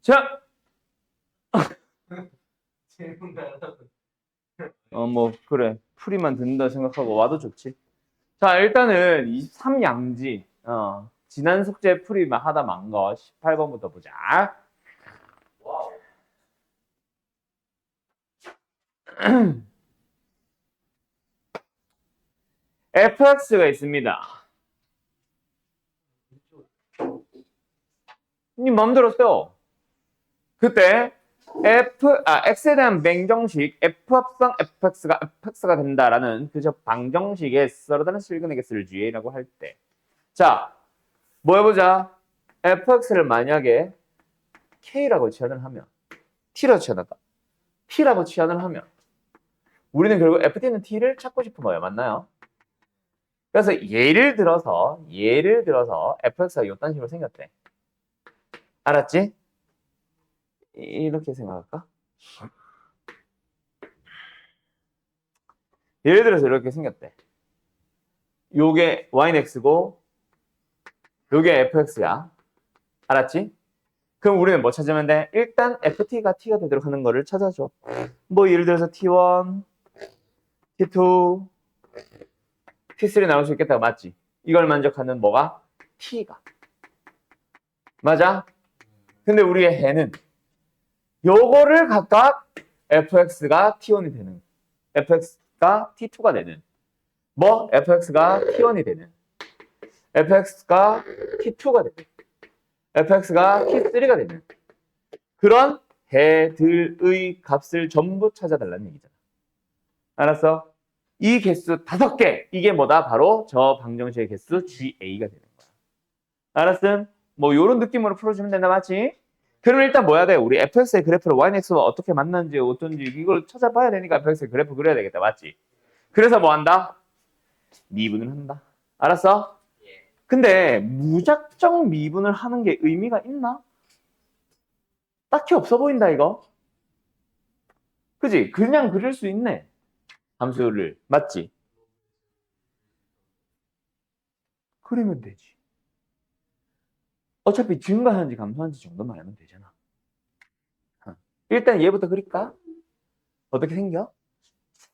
자, 질문 나눠. 뭐 그래. 풀이만 듣는다 생각하고 와도 좋지. 자, 일단은 23양지. 지난 숙제 풀이만 하다 만 거 18번부터 보자. 와우. fx가 있습니다. 니 마음대로 써. 그때 x에 대한 맹정식 f 합성 fx가 된다라는 그저 방정식에 썰어다는 실근에게 쓸 g라고 할 때. 자, 뭐 해보자. fx를 만약에 k라고 치환을 하면 t라고 치환한다. t라고 치환을 하면 우리는 결국 ft는 t를 찾고 싶은 거예요. 맞나요? 그래서 예를 들어서 fx가 이딴 식으로 생겼대. 알았지? 이렇게 생각할까? 예를 들어서 이렇게 생겼대. 요게 y는 x고 요게 fx야. 알았지? 그럼 우리는 뭐 찾으면 돼? 일단 ft가 t가 되도록 하는 거를 찾아줘. 뭐 예를 들어서 t1, t2, t3 나올 수 있겠다. 맞지? 이걸 만족하는 뭐가? t가. 맞아? 근데 우리의 해는 요거를 각각 fx가 t1이 되는, fx가 t2가 되는, 뭐 fx가 t1이 되는, fx가 t2가 되는, fx가 t3가 되는 그런 해들의 값을 전부 찾아달라는 얘기잖아. 알았어? 이 개수 5개, 이게 뭐다? 바로 저 방정식의 개수 GA가 되는 거야. 알았음? 뭐 요런 느낌으로 풀어주면 된다, 맞지? 그럼 일단 뭐 해야 돼? 우리 fx의 그래프를 yx와 어떻게 만났는지 어떤지 이걸 찾아봐야 되니까 fx의 그래프 그려야 되겠다, 맞지? 그래서 뭐 한다? 미분을 한다. 알았어? 근데 무작정 미분을 하는 게 의미가 있나? 딱히 없어 보인다, 이거. 그지? 그냥 그릴 수 있네. 함수를. 맞지? 그리면 되지. 어차피 증가하는지 감소하는지 정도만 알면 되잖아. 일단 얘부터 그릴까? 어떻게 생겨?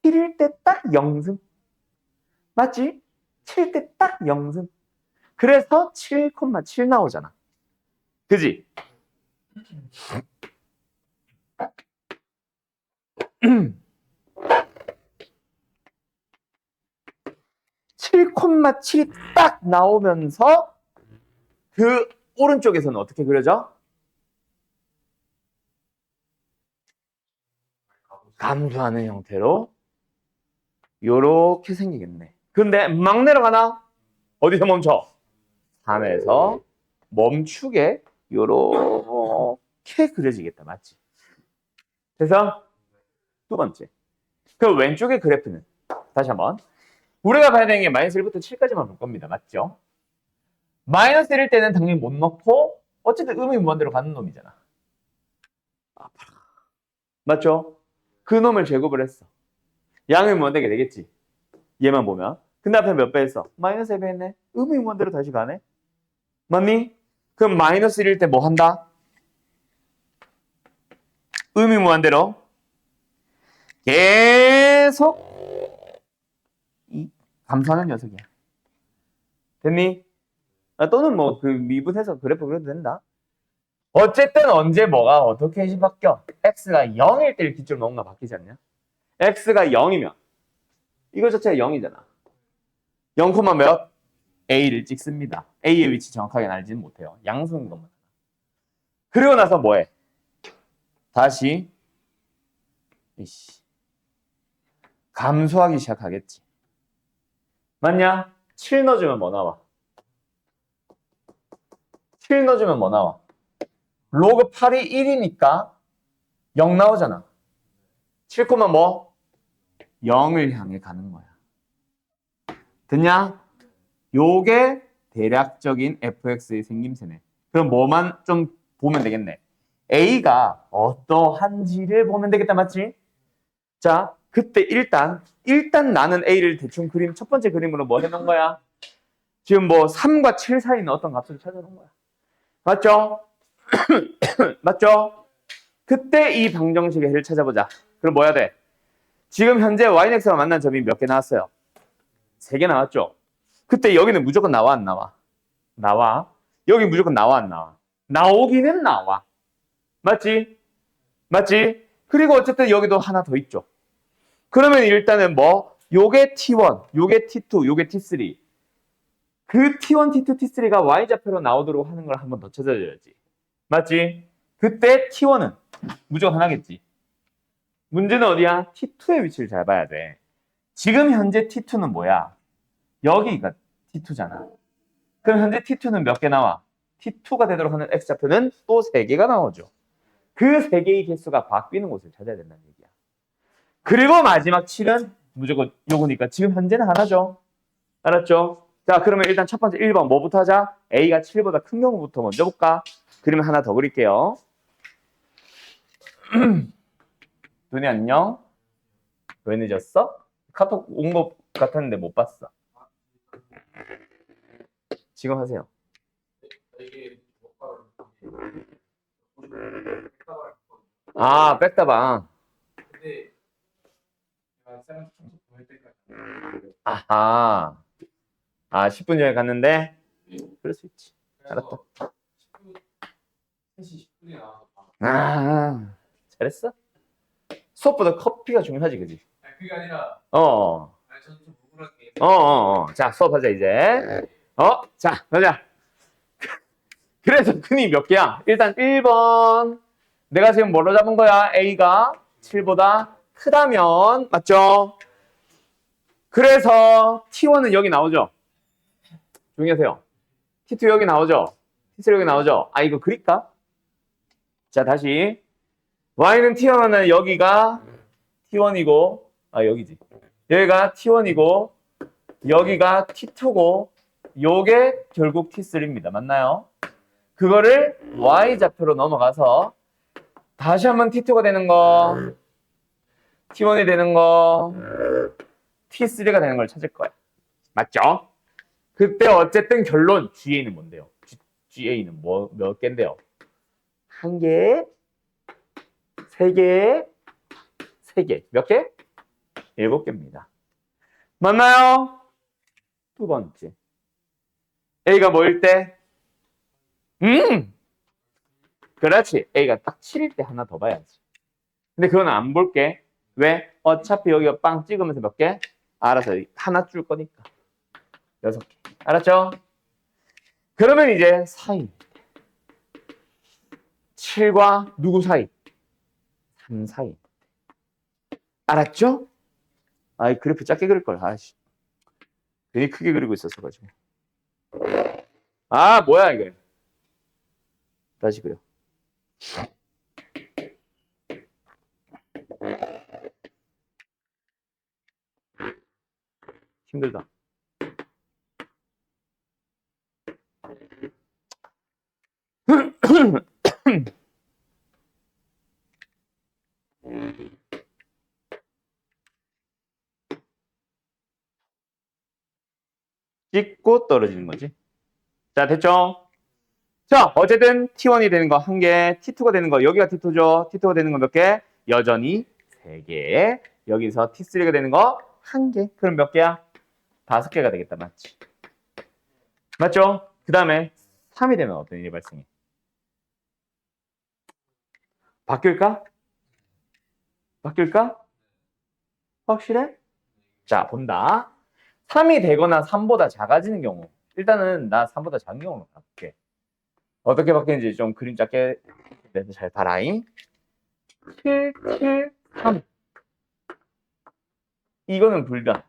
7일 때 딱 0승. 맞지? 7 때 딱 0승. 그래서 7,7 나오잖아. 그지? 7,7이 딱 나오면서 그 오른쪽에서는 어떻게 그려져? 감소하는 형태로 요렇게 생기겠네. 근데 막 내려가나? 어디서 멈춰? 3에서 멈추게 요렇게 그려지겠다. 맞지? 그래서 두 번째. 그 왼쪽의 그래프는 다시 한번 우리가 봐야 되는 게 마이너스 1부터 7까지만 볼 겁니다. 맞죠? 마이너스 1일 때는 당연히 못 넣고 어쨌든 의미 무한대로 가는 놈이잖아. 맞죠? 그 놈을 제곱을 했어. 양의 무한대가 되겠지. 얘만 보면. 근데 앞에 몇 배 했어? 마이너스 1배 했네. 의미 무한대로 다시 가네. 맞니? 그럼 마이너스 1일 때 뭐 한다? 의미 무한대로 계속 감소하는 녀석이야. 됐니? 또는 뭐 그 미분해서 그래프 그려도 된다. 어쨌든 언제 뭐가 어떻게 바뀌어? x가 0일 때를 기준으로 뭔가 바뀌지 않냐? x가 0이면 이거 자체가 0이잖아. 0, 몇? a를 찍습니다. a의 위치 정확하게 알지는 못해요. 양수인 것만. 그리고 나서 뭐해? 다시 감소하기 시작하겠지. 맞냐? 7 넣어주면 뭐 나와? 7 넣어주면 뭐 나와? 로그 8이 1이니까 0 나오잖아. 7, 뭐? 0을 향해 가는 거야. 됐냐? 요게 대략적인 fx의 생김새네. 그럼 뭐만 좀 보면 되겠네. a가 어떠한지를 보면 되겠다, 맞지? 자, 그때 일단 나는 a를 대충 첫 번째 그림으로 뭐 해놓은 거야? 지금 뭐 3과 7 사이는 어떤 값을 찾아놓은 거야. 맞죠? 맞죠? 그때 이 방정식의 해를 찾아보자. 그럼 뭐 해야 돼? 지금 현재 yx가 만난 점이 몇 개 나왔어요? 3개 나왔죠? 그때 여기는 무조건 나와 안 나와? 나와. 여기 무조건 나와 안 나와? 나오기는 나와. 맞지? 맞지? 그리고 어쨌든 여기도 하나 더 있죠. 그러면 일단은 뭐 요게 T1, 요게 T2, 요게 T3. 그 T1, T2, T3가 Y좌표로 나오도록 하는 걸 한 번 더 찾아줘야지. 맞지? 그때 T1은 무조건 하나겠지. 문제는 어디야? T2의 위치를 잘 봐야 돼. 지금 현재 T2는 뭐야? 여기가 T2잖아. 그럼 현재 T2는 몇 개 나와? T2가 되도록 하는 X좌표는 또 3개가 나오죠. 그 3개의 개수가 바뀌는 곳을 찾아야 된다는 얘기야. 그리고 마지막 7은 무조건 요거니까 지금 현재는 하나죠. 알았죠? 자, 그러면 일단 첫 번째 1번 뭐부터 하자? A가 7보다 큰 경우부터 먼저 볼까? 그러면 하나 더 그릴게요. 돈이 안녕? 왜 늦었어? 카톡 온 것 같았는데 못 봤어. 지금 하세요. 이게 아, 백다방. 근데 제가 쌤한테 청소 보낼 때까지 아하. 아, 10분 전에 갔는데? 그럴 수 있지. 알았다. 10분 3시 10분에 나와서 봐. 아, 잘했어? 수업보다 커피가 중요하지, 그지? 아니 그게 아니라 어, 아니 저는 좀 억울하게 자, 수업하자, 이제. 자, 가자. 그래서 근이 몇 개야? 일단 1번. 내가 지금 뭐로 잡은 거야? A가 7보다 크다면, 맞죠? 그래서 T1은 여기 나오죠? 조용히 하세요. T2 여기 나오죠? T3 여기 나오죠? 아, 이거 그릴까? 자, 다시. Y는 T1은 여기가 T1이고, 아, 여기지. 여기가 T1이고, 여기가 T2고, 요게 결국 T3입니다. 맞나요? 그거를 Y좌표로 넘어가서 다시 한번 T2가 되는 거, T1이 되는 거, T3가 되는 걸 찾을 거야. 맞죠? 그때 어쨌든 결론 GA는 뭔데요? GA는 몇 개인데요? 1개, 3개, 3개. 몇 개? 7개입니다. 맞나요? 두 번째. A가 뭐일 때? 그렇지. A가 딱 7일 때 하나 더 봐야지. 근데 그건 안 볼게. 왜? 어차피 여기가 빵 찍으면서 몇 개? 알아서 하나 줄 거니까. 6개. 알았죠? 그러면 이제 사이. 7과 누구 사이? 3 사이. 알았죠? 아이, 그래프 작게 그릴 걸. 아씨. 괜히 크게 그리고 있었어 가지고. 아, 뭐야 이게. 다시 그려. 힘들다. 찍고 떨어지는 거지. 자, 됐죠? 자, 어쨌든 T1이 되는 거 1개, T2가 되는 거 여기가 T2죠. T2가 되는 거 몇 개? 여전히 3개. 여기서 T3가 되는 거 1개. 그럼 몇 개야? 5개가 되겠다. 맞지? 맞죠? 그 다음에 3이 되면 어떤 일이 발생해? 바뀔까? 바뀔까? 확실해? 자, 본다. 3이 되거나 3보다 작아지는 경우. 일단은 나 3보다 작은 경우로 바꿀게. 어떻게 바뀌는지 좀 그림 작게 내서 잘 봐라잉. 7, 7, 3. 이거는 불변.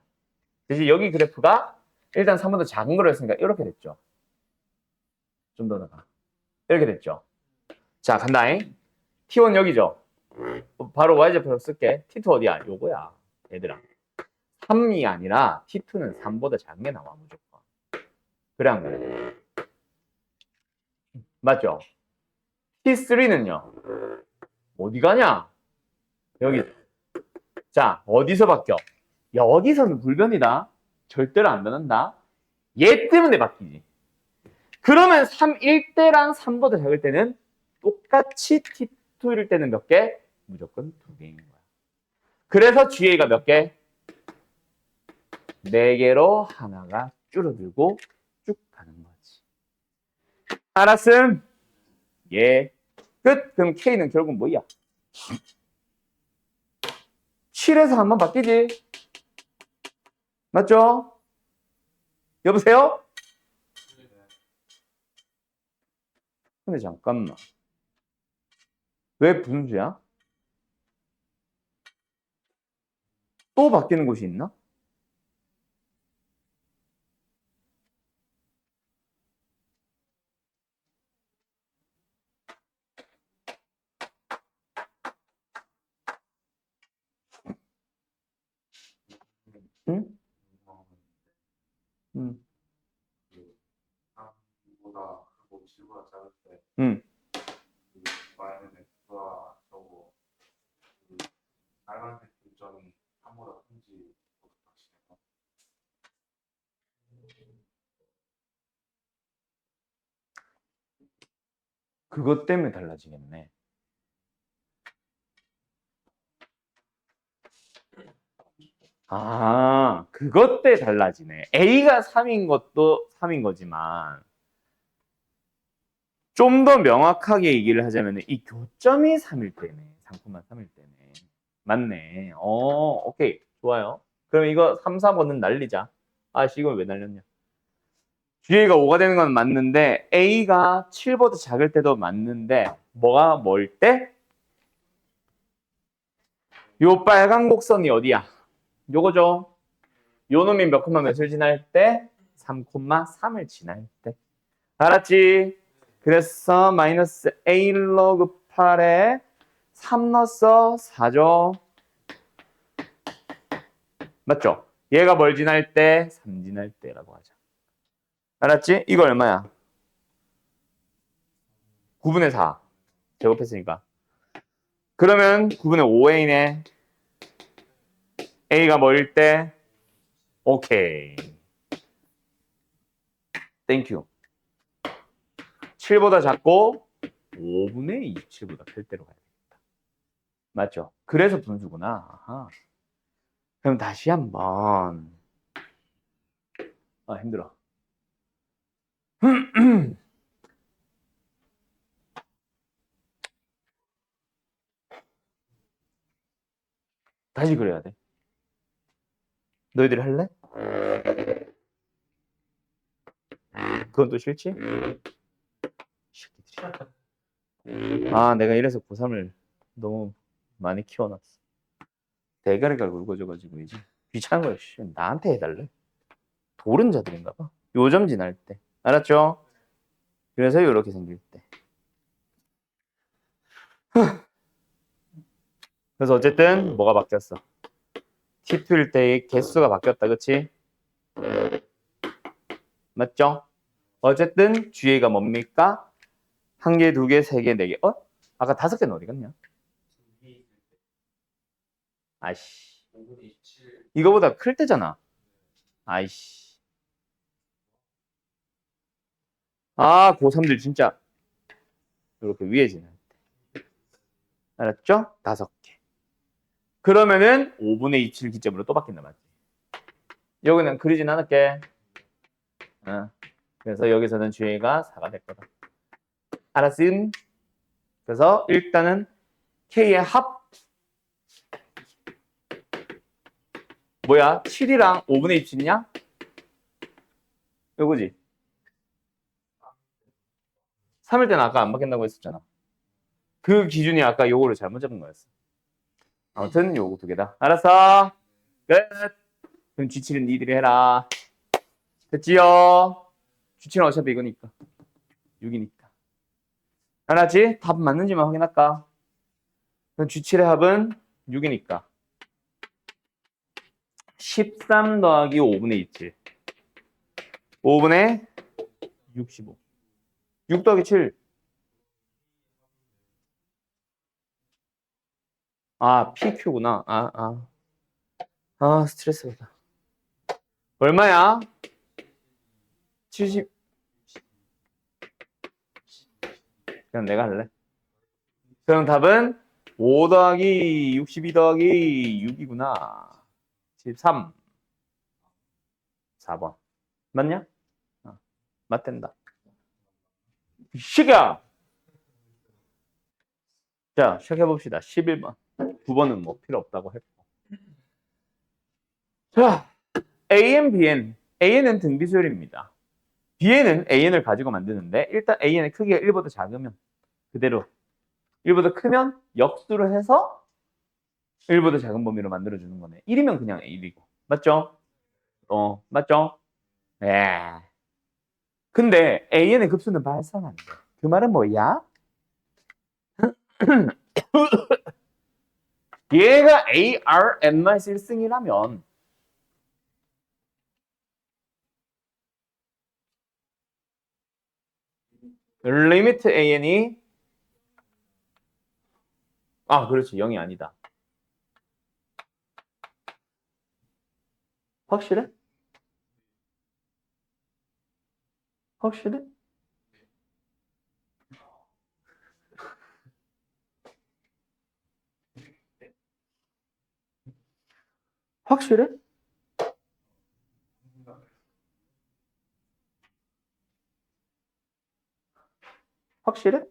대신 여기 그래프가 일단 3보다 작은 거로 했으니까 이렇게 됐죠. 좀 더 나가. 이렇게 됐죠. 자, 간다잉. T1 여기죠. 바로 Y좌표로 쓸게. T2 어디야? 요거야. 얘들아. 3이 아니라 T2는 3보다 작은 게 나와 무조건. 그래 안 그래? 맞죠? T3는요. 어디 가냐? 여기. 자, 어디서 바뀌어? 여기서는 불변이다. 절대로 안 변한다. 얘 때문에 바뀌지. 그러면 3, 1대랑 3보다 작을 때는 똑같이 T2일 때는 몇 개? 무조건 2개인 거야. 그래서 GA가 몇 개? 4개로 하나가 줄어들고 쭉 가는 거지. 알았음? 예. 끝. 그럼 K는 결국 뭐야? 7에서 한번 바뀌지. 맞죠? 여보세요? 근데 잠깐만. 왜 분수야? 또 바뀌는 곳이 있나? 응? 응. 보다 크고 지구가 작을 때 응. 마이너스 X와 저거 빨간색 점이 3보다 큰지 확실해요. 그것 때문에 달라지겠네. 아, 그것 때 달라지네. A가 3인 것도 3인 거지만 좀 더 명확하게 얘기를 하자면 이 교점이 3일 때네. 상품만 3일 때네. 맞네. 오케이. 좋아요. 그럼 이거 3, 4번은 날리자. 아씨, 이걸 왜 날렸냐. GA가 5가 되는 건 맞는데 A가 7보다 작을 때도 맞는데 뭐가 뭘 때? 요 빨간 곡선이 어디야? 요거죠. 요 놈이 몇 콤마 몇을 지날 때? 3,3을 지날 때. 알았지? 그래서 마이너스 A 로그 8에 3 넣었어. 4죠. 맞죠? 얘가 뭘 지날 때? 3 지날 때라고 하자. 알았지? 이거 얼마야? 9분의 4. 제곱했으니까. 그러면 9분의 5A네. A가 뭐일 때? 오케이. 땡큐. 7보다 작고 5분의 27보다 클 때로 가야 되겠다. 맞죠? 그래서 분수구나. 아하. 그럼 다시 한번. 아, 힘들어. 다시 그래야 돼. 너희들이 할래? 그건 또 싫지? 새끼들이. 아, 내가 이래서 고3을 너무 많이 키워놨어. 대가리가 굵어져가지고 이제 귀찮은 거야. 씨, 나한테 해달래. 도른자들인가 봐. 요점 지날 때. 알았죠? 그래서 이렇게 생길 때. 그래서 어쨌든 뭐가 바뀌었어? T2일 때의 개수가 바뀌었다. 그치? 맞죠? 어쨌든 GA가 뭡니까? 1개, 2개, 3개, 4개. 아까 5개는 어디 갔냐? 아이씨. 5분의 27 이거보다 클 때잖아. 아이씨. 아, 고3들 진짜 이렇게 위에 지날 때. 알았죠? 5개. 그러면은 5분의 27 기점으로 또 바뀐단 말이지. 여기는 그리진 않을게. 그래서 여기서는 GA가 4가 될 거다. 알았음? 그래서 일단은 K의 합 뭐야? 7이랑 5분의 27이냐? 요거지? 3일 때는 아까 안 바뀐다고 했었잖아. 그 기준이 아까 요거를 잘못 잡은 거였어. 아무튼 요거 2개다. 알았어? 끝. 그럼 G7은 니들이 해라. 됐지요? G7은 어차피 이거니까. 6이니까. 알았지? 답 맞는지만 확인할까? 그럼 G7의 합은 6이니까. 13 더하기 5분의 27. 5분의 65. 6 더하기 7. 아, PQ구나. 스트레스 받아. 얼마야? 70. 그냥 내가 할래. 그럼 답은 5 더하기 62 더하기 6이구나. 13. 4번. 맞냐? 맞댄다. 시간! 자, 시작해봅시다. 11번. 9번은 뭐 필요 없다고 했고. 자, AN, BN. AN은 등비수열입니다. BN은 AN을 가지고 만드는데 일단 AN의 크기가 1보다 작으면 그대로 1보다 크면 역수를 해서 1보다 작은 범위로 만들어주는 거네. 1이면 그냥 1이고. 맞죠? 맞죠? 예. 근데 AN의 급수는 발산 안 돼. 그 말은 뭐야? 얘가 ARN-1승이라면 리미트 AN이 그렇지. 0이 아니다. 확실해? 확실해? 확실해? 확실해?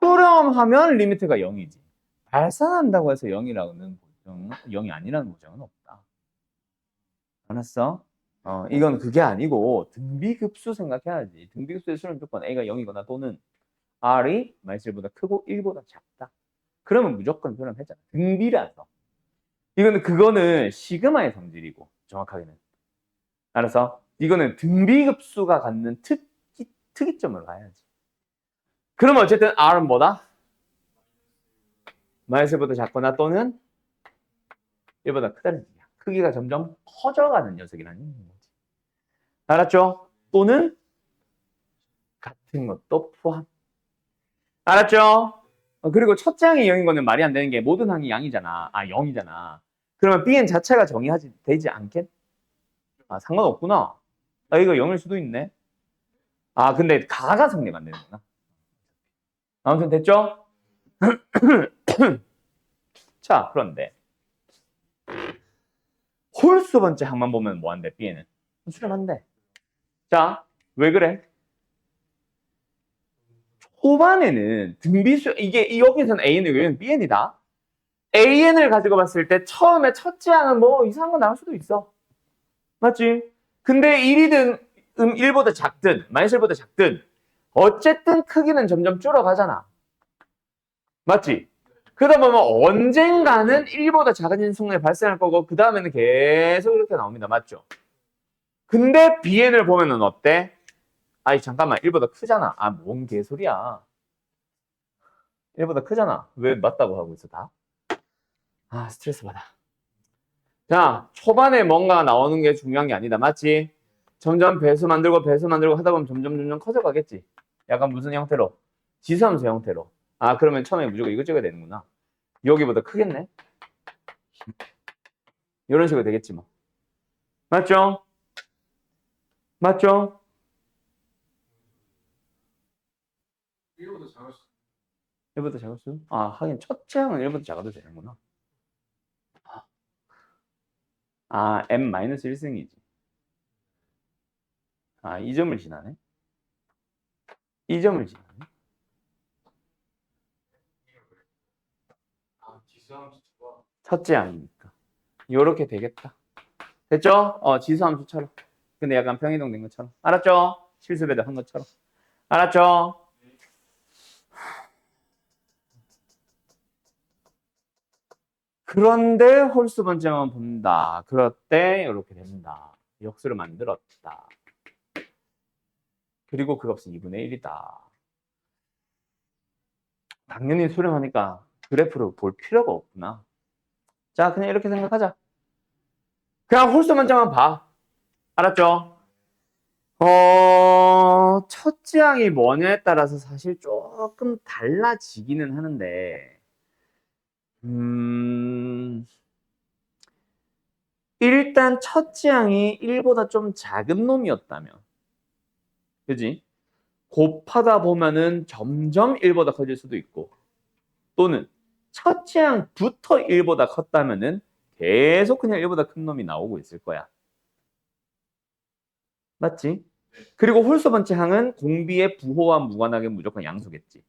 수렴하면 리미트가 0이지. 발산한다고 해서 0이라는 보정은 0이 아니라는 보정은 없다. 알았어? 이건 그게 아니고 등비급수 생각해야지. 등비급수의 수는 조건 A가 0이거나 또는 R이 마이너스1보다 크고 1보다 작다. 그러면 무조건 수렴했잖아. 등비라서. 그거는 시그마의 성질이고 정확하게는. 알았어? 이거는 등비급수가 갖는 특이점을 가야지. 그러면 어쨌든 R은 뭐다? 마이너스1보다 작거나 또는 1보다 크다는 얘기야. 크기가 점점 커져가는 녀석이라는 거지. 알았죠? 또는 같은 것도 포함. 알았죠? 그리고 첫째 항이 0인 거는 말이 안 되는 게 모든 항이 양이잖아. 0이잖아. 그러면 Bn 자체가 정의하지 되지 않겠? 상관없구나. 이거 0일 수도 있네. 근데 가가 성립 안 되는구나. 아무튼 됐죠? 자, 그런데 홀수 번째 항만 보면 뭐 한대? Bn은 수렴한대. 자, 왜 그래? 초반에는 등비수 이게 여기서는 A는 여기는 Bn이다. AN을 가지고 봤을 때 처음에 첫째 항은 뭐 이상한 거 나올 수도 있어. 맞지? 근데 1이든 1보다 작든 마이너스 1보다 작든 어쨌든 크기는 점점 줄어가잖아. 맞지? 그러다 보면 언젠가는 1보다 작은 인수분해 발생할 거고 그 다음에는 계속 이렇게 나옵니다. 맞죠? 근데 BN을 보면은 어때? 잠깐만 1보다 크잖아. 뭔 개소리야. 1보다 크잖아. 왜 맞다고 하고 있어 다? 스트레스 받아. 자, 초반에 뭔가 나오는 게 중요한 게 아니다. 맞지? 점점 배수 만들고 하다 보면 점점 커져가겠지. 약간 무슨 형태로? 지수함수 형태로. 그러면 처음에 무조건 이거 찍어야 되는구나. 여기보다 크겠네? 이런 식으로 되겠지 뭐. 맞죠? 맞죠? 1보다 작았어. 1보다 작을 수? 하긴 첫째 항은 1보다 작아도 되는구나. M-1승이지. 이 점을 지나네? 이 점을 지나네? 지수함수 좋아. 첫째 항이니까. 요렇게 되겠다. 됐죠? 지수함수처럼. 근데 약간 평이동 된 것처럼. 알았죠? 실수배도 한 것처럼. 알았죠? 그런데 홀수 번째만 본다. 그럴 때 이렇게 된다. 역수를 만들었다. 그리고 그 값은 2분의 1이다. 당연히 수렴하니까 그래프를 볼 필요가 없구나. 자, 그냥 이렇게 생각하자. 그냥 홀수 번째만 봐. 알았죠? 첫째 항이 뭐냐에 따라서 사실 조금 달라지기는 하는데, 일단 첫째 항이 1보다 좀 작은 놈이었다면, 그지? 곱하다 보면은 점점 1보다 커질 수도 있고 또는 첫째 항부터 1보다 컸다면은 계속 그냥 1보다 큰 놈이 나오고 있을 거야. 맞지? 그리고 홀수 번째 항은 공비의 부호와 무관하게 무조건 양수겠지.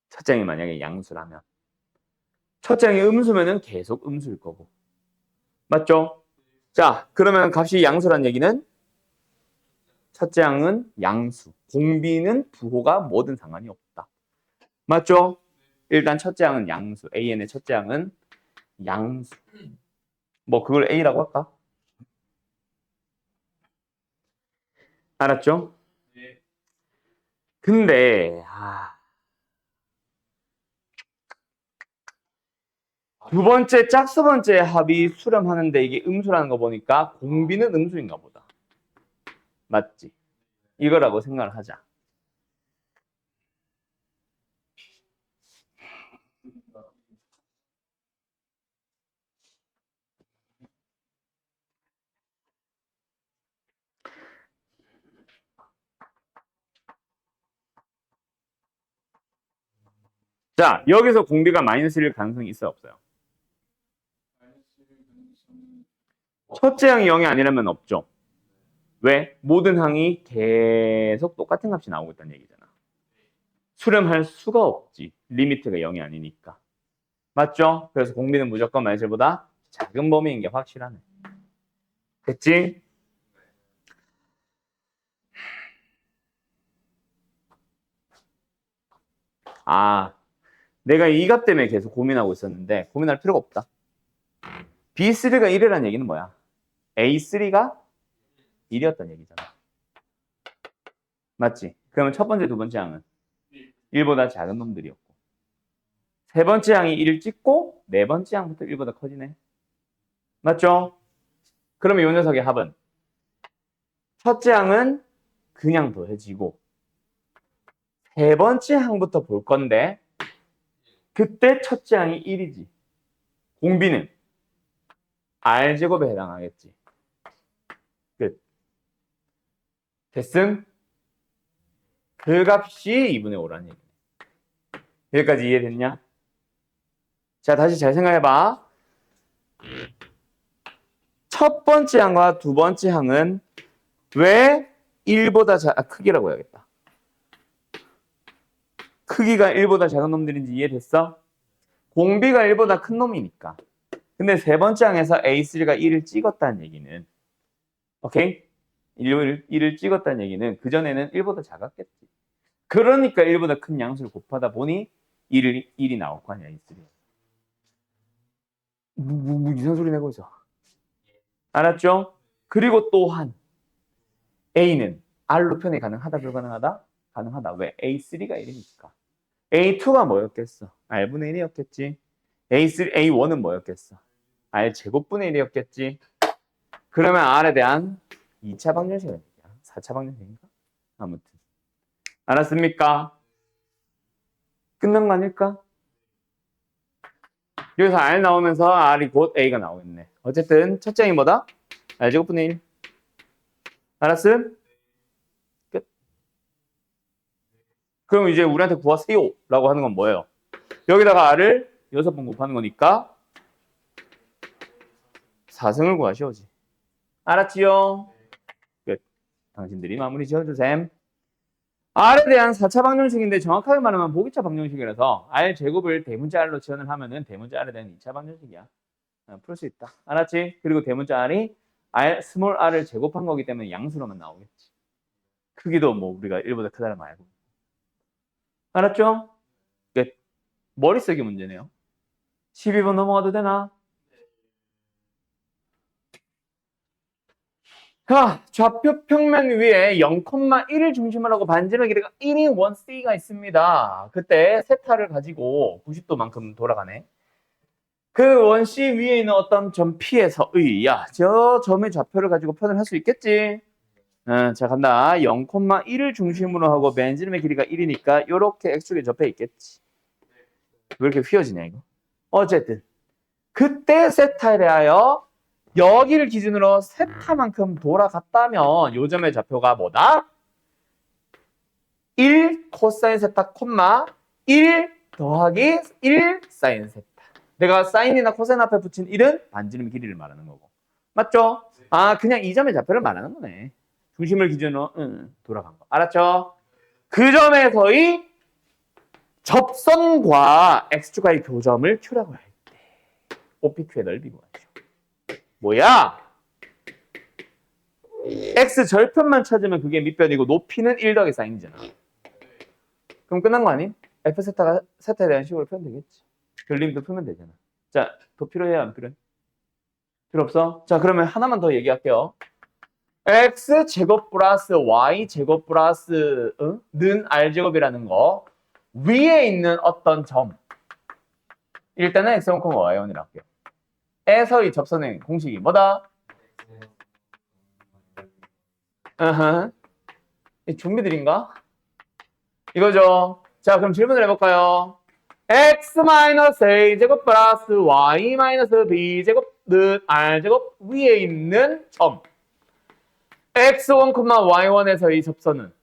첫째 항이 만약에 양수라면 첫째 항이 음수면은 계속 음수일 거고. 맞죠? 자, 그러면 값이 양수란 얘기는 첫째 항은 양수, 공비는 부호가 뭐든 상관이 없다. 맞죠? 일단 첫째 항은 양수, AN의 첫째 항은 양수. 뭐 그걸 A라고 할까? 알았죠? 네. 근데 두 번째 짝수 번째 합이 수렴하는데 이게 음수라는 거 보니까 공비는 음수인가 보다. 맞지? 이거라고 생각을 하자. 자, 여기서 공비가 마이너스 1일 가능성이 있어요, 없어요? 첫째 항이 0이 아니라면 없죠. 왜? 모든 항이 계속 똑같은 값이 나오고 있다는 얘기잖아. 수렴할 수가 없지. 리미트가 0이 아니니까. 맞죠? 그래서 공비는 무조건 마이너스 1보다 작은 범위인 게 확실하네. 됐지? 내가 이 값 때문에 계속 고민하고 있었는데 고민할 필요가 없다. B3가 1이라는 얘기는 뭐야? A3가 1이었던 얘기잖아. 맞지? 그러면 첫 번째, 두 번째 항은 1보다 작은 놈들이었고 세 번째 항이 1을 찍고 네 번째 항부터 1보다 커지네. 맞죠? 그러면 이 녀석의 합은 첫째 항은 그냥 더해지고 세 번째 항부터 볼 건데 그때 첫째 항이 1이지. 공비는 R제곱에 해당하겠지. 끝. 됐음? 그 값이 2분의 5라는 얘기네. 여기까지 이해됐냐? 자, 다시 잘 생각해봐. 첫 번째 항과 두 번째 항은 왜 1보다 크기라고 해야겠다. 크기가 1보다 작은 놈들인지 이해됐어? 공비가 1보다 큰 놈이니까. 근데 세 번째 항에서 A3가 1을 찍었다는 얘기는 오케이? 1을 찍었다는 얘기는 그전에는 1보다 작았겠지. 그러니까 1보다 큰 양수를 곱하다 보니 1이 나올 거 아니야, A3. 뭐 이상한 소리 내고 있어. 알았죠? 그리고 또한 A는 R로 표현이 가능하다, 불가능하다? 가능하다. 왜? A3가 1이니까. A2가 뭐였겠어? R분의 1이었겠지. A1은 뭐였겠어? R 제곱분의 1이었겠지. 그러면 R에 대한 2차 방정식은 얘기야. 4차 방정식인가? 아무튼. 알았습니까? 끝난 거 아닐까? 여기서 R 나오면서 R이 곧 A가 나오겠네. 어쨌든 첫째 항이 뭐다? R 제곱분의 1. 알았음? 끝. 그럼 이제 우리한테 구하세요 라고 하는 건 뭐예요? 여기다가 R을 6번 곱하는 거니까 4승을 구하시오지. 알았지요? 끝. 당신들이 마무리 지어주셈. R에 대한 4차 방정식인데 정확하게 말하면 보기차 방정식이라서 R 제곱을 대문자 R로 지원을 하면은 대문자 R에 대한 2차 방정식이야. 풀 수 있다. 알았지? 그리고 대문자 R이 스몰 r을 제곱한 거기 때문에 양수로만 나오겠지. 크기도 뭐 우리가 1보다 크다는 말고. 알았죠? 끝. 머리 쓰기 문제네요. 12번 넘어가도 되나? 자, 좌표 평면 위에 0,1을 중심으로 하고 반지름의 길이가 1인 원C가 있습니다. 그때 세타를 가지고 90도만큼 돌아가네. 그 원C 위에 있는 어떤 점 P에서의 저 점의 좌표를 가지고 표현을 할 수 있겠지. 자, 간다. 0,1을 중심으로 하고 반지름의 길이가 1이니까 이렇게 X축에 접해 있겠지. 왜 이렇게 휘어지냐 이거. 어쨌든 그때 세타에 대하여 여기를 기준으로 세타만큼 돌아갔다면 요 점의 좌표가 뭐다? 1 코사인 세타 콤마 1 더하기 1 사인 세타. 내가 사인이나 코사인 앞에 붙인 1은 반지름 길이를 말하는 거고. 맞죠? 아, 그냥 이 점의 좌표를 말하는 거네. 중심을 기준으로 돌아간 거. 알았죠? 그 점에서의 접선과 x축과의 교점을 Q라고 할 때 OPQ의 넓이 구하죠. 뭐야? x 절편만 찾으면 그게 밑변이고 높이는 1 더하기 사인이잖아. 그럼 끝난 거 아니? f 세타가 세타에 대한 식으로 표현되겠지. 별림도 풀면 되잖아. 자, 더 필요해 안 필요해? 필요 없어? 자, 그러면 하나만 더 얘기할게요. x 제곱 플러스 y 제곱 플러스 는 r 제곱이라는 거 위에 있는 어떤 점 일단은 x1, y1이라고 할게요. 에서의 접선의 공식이 뭐다? 이 좀비들인가? 이거죠. 자, 그럼 질문을 해볼까요? x-a 제곱 플러스 y-b 제곱는 r 제곱 위에 있는 점 x1, y1에서의 접선은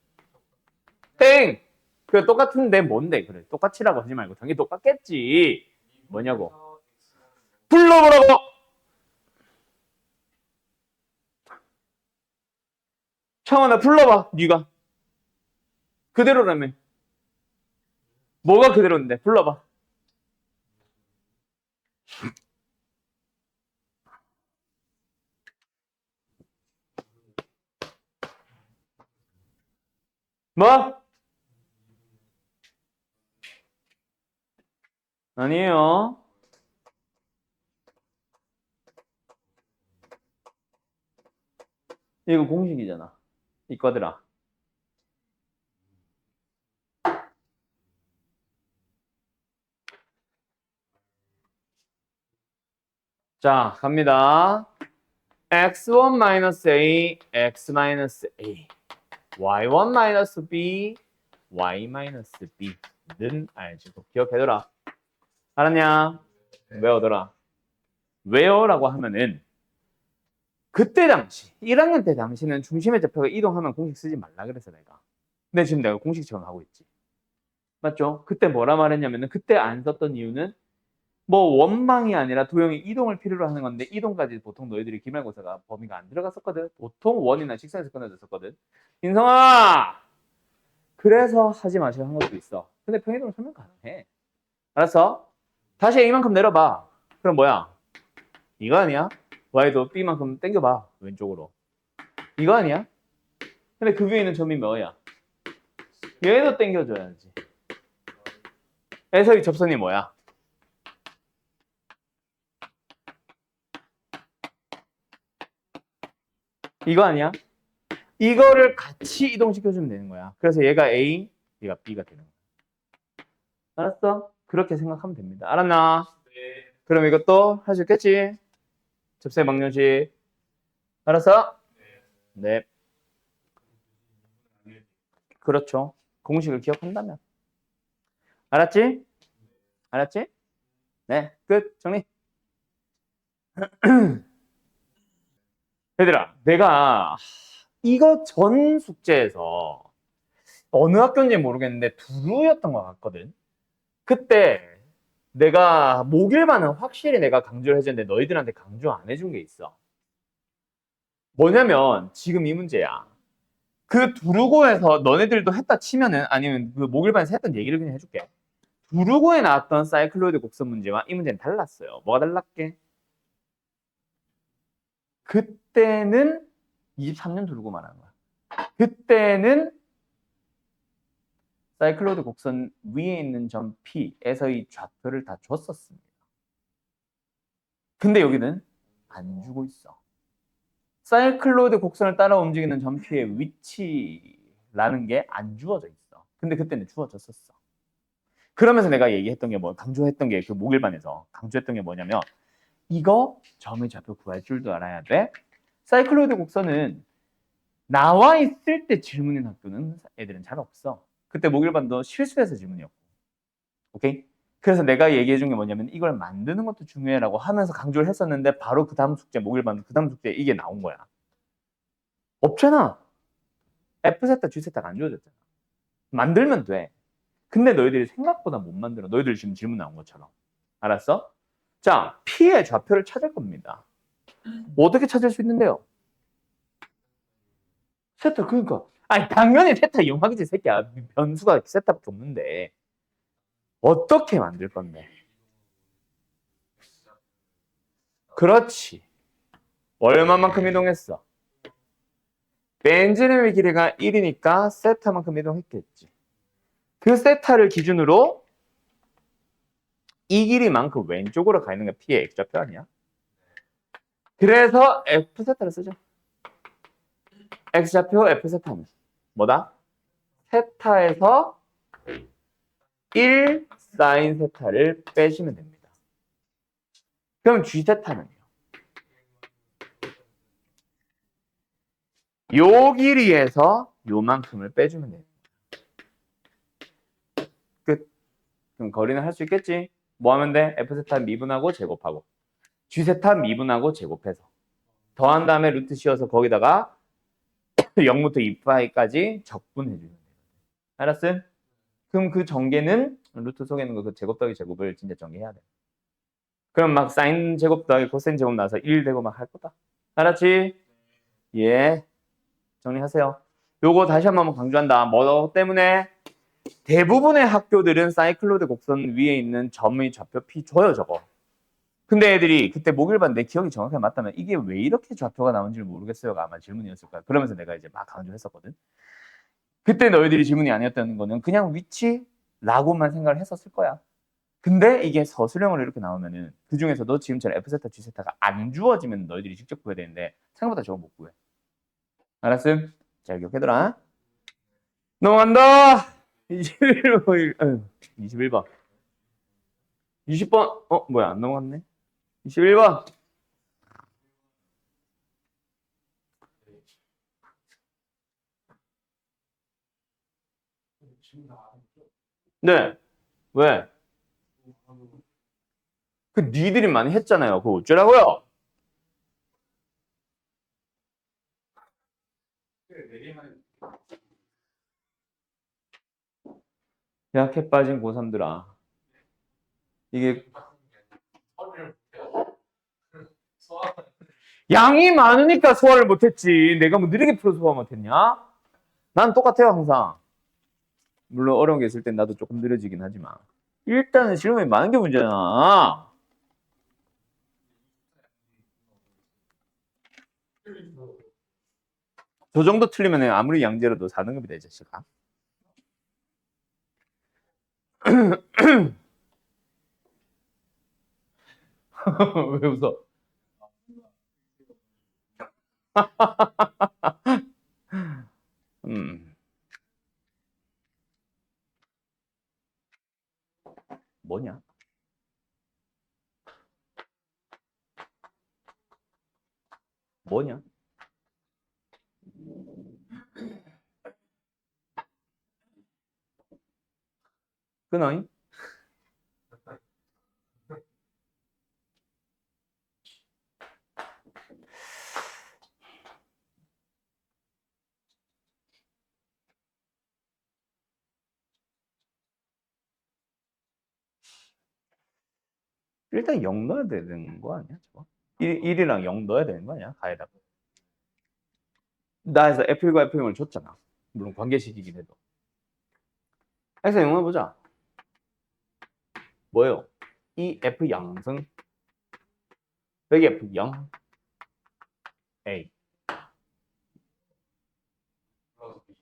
땡! 그래 똑같은데 뭔데? 그래 똑같이라고 하지 말고 당연히 똑같겠지. 뭐냐고? 불러보라고! 창원아 불러봐 네가 그대로라며. 뭐가 그대로인데? 불러봐. 뭐? 아니에요. 이거 공식이잖아. 이과들아. 자, 갑니다. x1-a, x-a, y1-b, y-b는 알지고 기억해둬라. 알았냐? 외워둬라. 외워라고 하면은 그때 당시 1학년 때 당시는 중심의 좌표가 이동하면 공식 쓰지 말라 그래서 내가. 근데 지금 내가 공식처럼 하고 있지. 맞죠? 그때 뭐라 말했냐면은 그때 안 썼던 이유는 뭐 원망이 아니라 도형이 이동을 필요로 하는 건데 이동까지 보통 너희들이 기말고사가 범위가 안 들어갔었거든. 보통 원이나 직선에서 끊어졌었거든. 인성아! 그래서 하지 마시고 한 것도 있어. 근데 평이동을 설명 가능해. 알았어? 다시 A만큼 내려봐. 그럼 뭐야? 이거 아니야? Y도 B만큼 당겨봐. 왼쪽으로. 이거 아니야? 근데 그 위에 있는 점이 뭐야? 얘도 당겨줘야지. 에서의 접선이 뭐야? 이거 아니야? 이거를 같이 이동시켜주면 되는 거야. 그래서 얘가 A, 얘가 B가 되는 거야. 알았어? 그렇게 생각하면 됩니다. 알았나? 네. 그럼 이것도 할 수 있겠지? 접세 방정식. 알았어? 네. 그렇죠. 공식을 기억한다면. 알았지? 알았지? 네. 끝. 정리. 얘들아, 내가 이거 전 숙제에서 어느 학교인지 모르겠는데 두루였던 것 같거든. 그때 내가 목일반은 확실히 내가 강조를 해줬는데 너희들한테 강조 안 해준 게 있어. 뭐냐면 지금 이 문제야. 그 두루고에서 너네들도 했다 치면은 아니면 그 목일반에서 했던 얘기를 그냥 해줄게. 두루고에 나왔던 사이클로이드 곡선 문제와 이 문제는 달랐어요. 뭐가 달랐게? 그때는 23년 두르고 말하는 거야. 그때는 사이클로이드 곡선 위에 있는 점 P에서의 좌표를 다 줬었습니다. 근데 여기는 안 주고 있어. 사이클로이드 곡선을 따라 움직이는 점 P의 위치라는 게 안 주어져 있어. 근데 그때는 주어졌었어. 그러면서 내가 얘기했던 게 강조했던 게 그 목일반에서 강조했던 게 뭐냐면 이거 점의 좌표 구할 줄도 알아야 돼. 사이클로이드 곡선은 나와 있을 때 질문인 학교는 애들은 잘 없어. 그때 목일반도 실수해서 질문이었고. 오케이? 그래서 내가 얘기해 준 게 뭐냐면 이걸 만드는 것도 중요해라고 하면서 강조를 했었는데 바로 그 다음 숙제 목요일 반 그 다음 숙제에 이게 나온 거야. 없잖아. F세타, G세타가 안 주어졌잖아. 만들면 돼. 근데 너희들이 생각보다 못 만들어. 너희들 지금 질문 나온 것처럼. 알았어? 자, P의 좌표를 찾을 겁니다. 어떻게 찾을 수 있는데요? 세타, 그러니까. 아니, 당연히 세타 이용하겠지, 새끼야. 변수가 세타밖에 없는데. 어떻게 만들 건데? 그렇지. 얼마만큼 이동했어? 벤진의 길이가 1이니까 세타만큼 이동했겠지. 그 세타를 기준으로 이 길이만큼 왼쪽으로 가 있는 게 P의 X좌표 아니야? 그래서 F세타를 쓰죠. X좌표 F세타는 뭐다? 세타에서 1 사인 세타를 빼시면 됩니다. 그럼 G세타는요? 요 길이에서 요만큼을 빼주면 돼요. 끝. 그럼 거리는 할 수 있겠지? 뭐 하면 돼? F세타 미분하고 제곱하고 G세타 미분하고 제곱해서 더한 다음에 루트 씌워서 거기다가 0부터 2파이까지 적분해주면 돼요. 알았음? 그럼 그 전개는 루트 속에 있는 거 그 제곱 더하기 제곱을 진짜 전개해야 돼. 그럼 막 사인 제곱 더하기 코사인 제곱 나서 1 되고 막 할 거다. 알았지? 예. 정리하세요. 요거 다시 한번 강조한다. 뭐 때문에? 대부분의 학교들은 사이클로드 곡선 위에 있는 점의 좌표 P 줘요, 저거. 근데 애들이 그때 목요일반 내 기억이 정확하게 맞다면 이게 왜 이렇게 좌표가 나온지를 모르겠어요가 아마 질문이었을 거야. 그러면서 내가 이제 막 강조했었거든. 그때 너희들이 질문이 아니었다는 거는 그냥 위치라고만 생각을 했었을 거야. 근데 이게 서술형으로 이렇게 나오면은 그 중에서도 지금처럼 F세타, G세타가 안 주어지면 너희들이 직접 구해야 되는데 생각보다 저거 못 구해. 알았음? 잘 기억해둬라. 넘어간다. 21번. 21번. 20번. 뭐야 안 넘어갔네. 21번. 네. 왜? 그 니들이 많이 했잖아요. 그거 어쩌라고요? 약해 빠진 고3들아. 이게 양이 많으니까 소화를 못했지. 내가 뭐 느리게 풀어 소화 못했냐? 난 똑같아요 항상. 물론 어려운 게 있을 땐 나도 조금 느려지긴 하지만 일단은 실험이 많은 게 문제잖아. 저 정도 틀리면 아무리 양재로도 4등급이다 이 자식아. 왜 웃어? 음. 뭐냐? 뭐냐? 끊어잉? 일단 0 넣어야 되는 거 아니야? 저거? 1이랑 0 넣어야 되는 거 아니야? 가에다가. 나에서 F1과 F0을 줬잖아. 물론 관계식이긴 해도. 그래서 0 넣어보자. 뭐예요? 이 F 양승 여기 F 0 A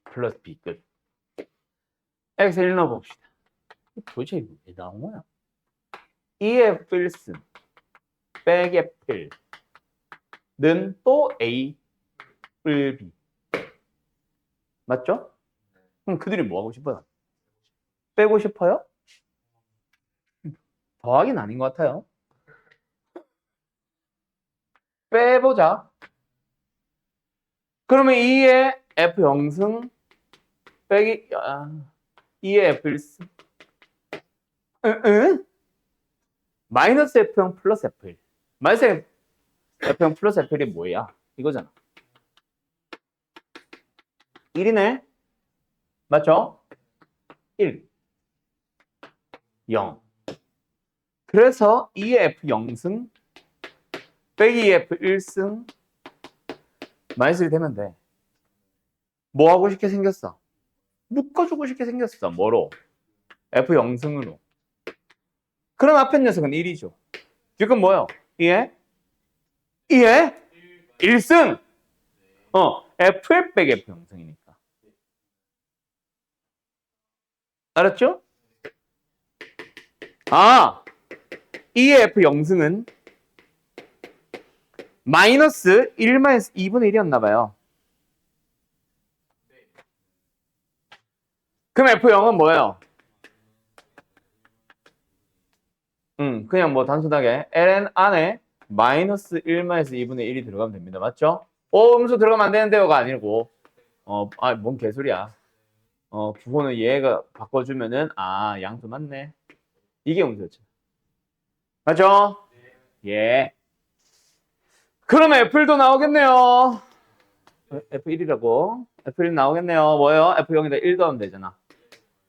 플러스 B 끝. X 1 넣어봅시다. 도대체 이거 왜 나온 거야? 2의 필승 빼기 필는 또 A 을 B 맞죠? 그럼 그들이 뭐 하고 싶어요? 빼고 싶어요? 더하기는 아닌 것 같아요. 빼보자. 그러면 2의 F 영승 빼기 2의 F 1승 응? 마이너스 F0 플러스 F1. 마이너스 F0 플러스 F1이 뭐야? 이거잖아. 1이네? 맞죠? 1. 0. 그래서 2의 F0승 빼기 2의 F1승 마이너스 1 되면 돼. 뭐 하고 싶게 생겼어? 묶어주고 싶게 생겼어. 뭐로? F0승으로. 그럼 앞에 녀석은 1이죠. 지금 뭐요? 2의 1승! F1 빼기 F0승이니까. 알았죠? 아! 2의 F0승은 마이너스 1 마이너스 2분의 1이었나봐요. 그럼 F0은 뭐예요? 그냥 뭐 단순하게 ln 안에 마이너스 1 마이너스 2분의 1이 들어가면 됩니다. 맞죠? 음수 들어가면 안 되는데요가 아니고 뭔 개소리야. 부호는 얘가 바꿔주면은 양수 맞네. 이게 음수였죠. 맞죠? 예. 그러면 F1도 나오겠네요. F1이라고. F1 나오겠네요. 뭐예요? F0에다 1 더하면 되잖아.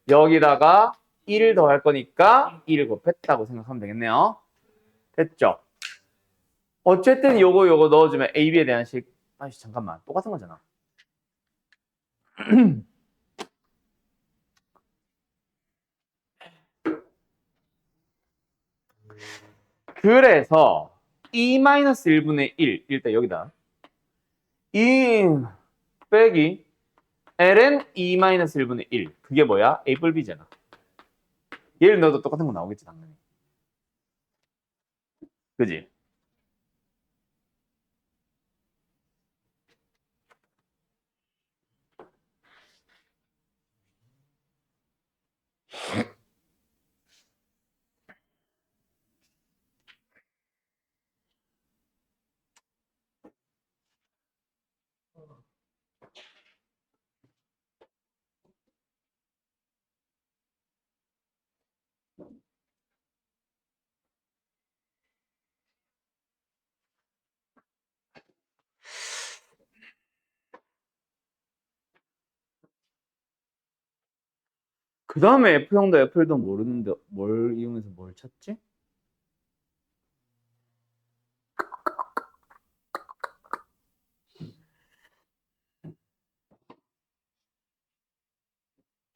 여기다가 1을 더할 거니까 1을 곱했다고 생각하면 되겠네요. 됐죠? 어쨌든 요거 넣어주면 A, B에 대한 식. 잠깐만. 똑같은 거잖아. 그래서 2-1분의 1. 일단 여기다. 2 빼기 ln 2-1분의 1. 그게 뭐야? A 뿔 B잖아. 얘를 넣어도 똑같은 거 나오겠지, 당연히. 그지? 그 다음에 F형도 F도 모르는데 뭘 이용해서 뭘 찾지?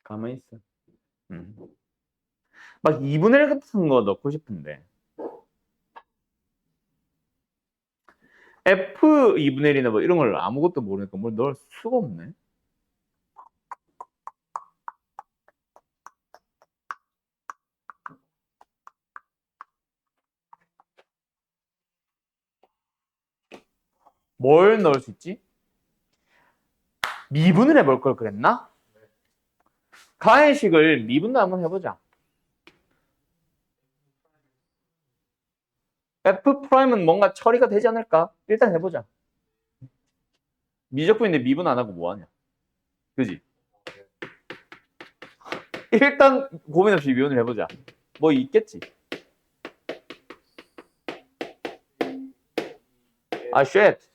가만히 있어. 막 2분의 1 같은 거 넣고 싶은데 F 2분의 1이나 뭐 이런 걸 아무것도 모르니까 뭘 넣을 수가 없네. 뭘 넣을 수 있지? 미분을 해볼 걸 그랬나? 가해식을 미분도 한번 해보자. F'은 뭔가 처리가 되지 않을까? 일단 해보자. 미적분인데 미분 안 하고 뭐하냐? 그지? 일단 고민 없이 미분을 해보자. 뭐 있겠지? 쉣.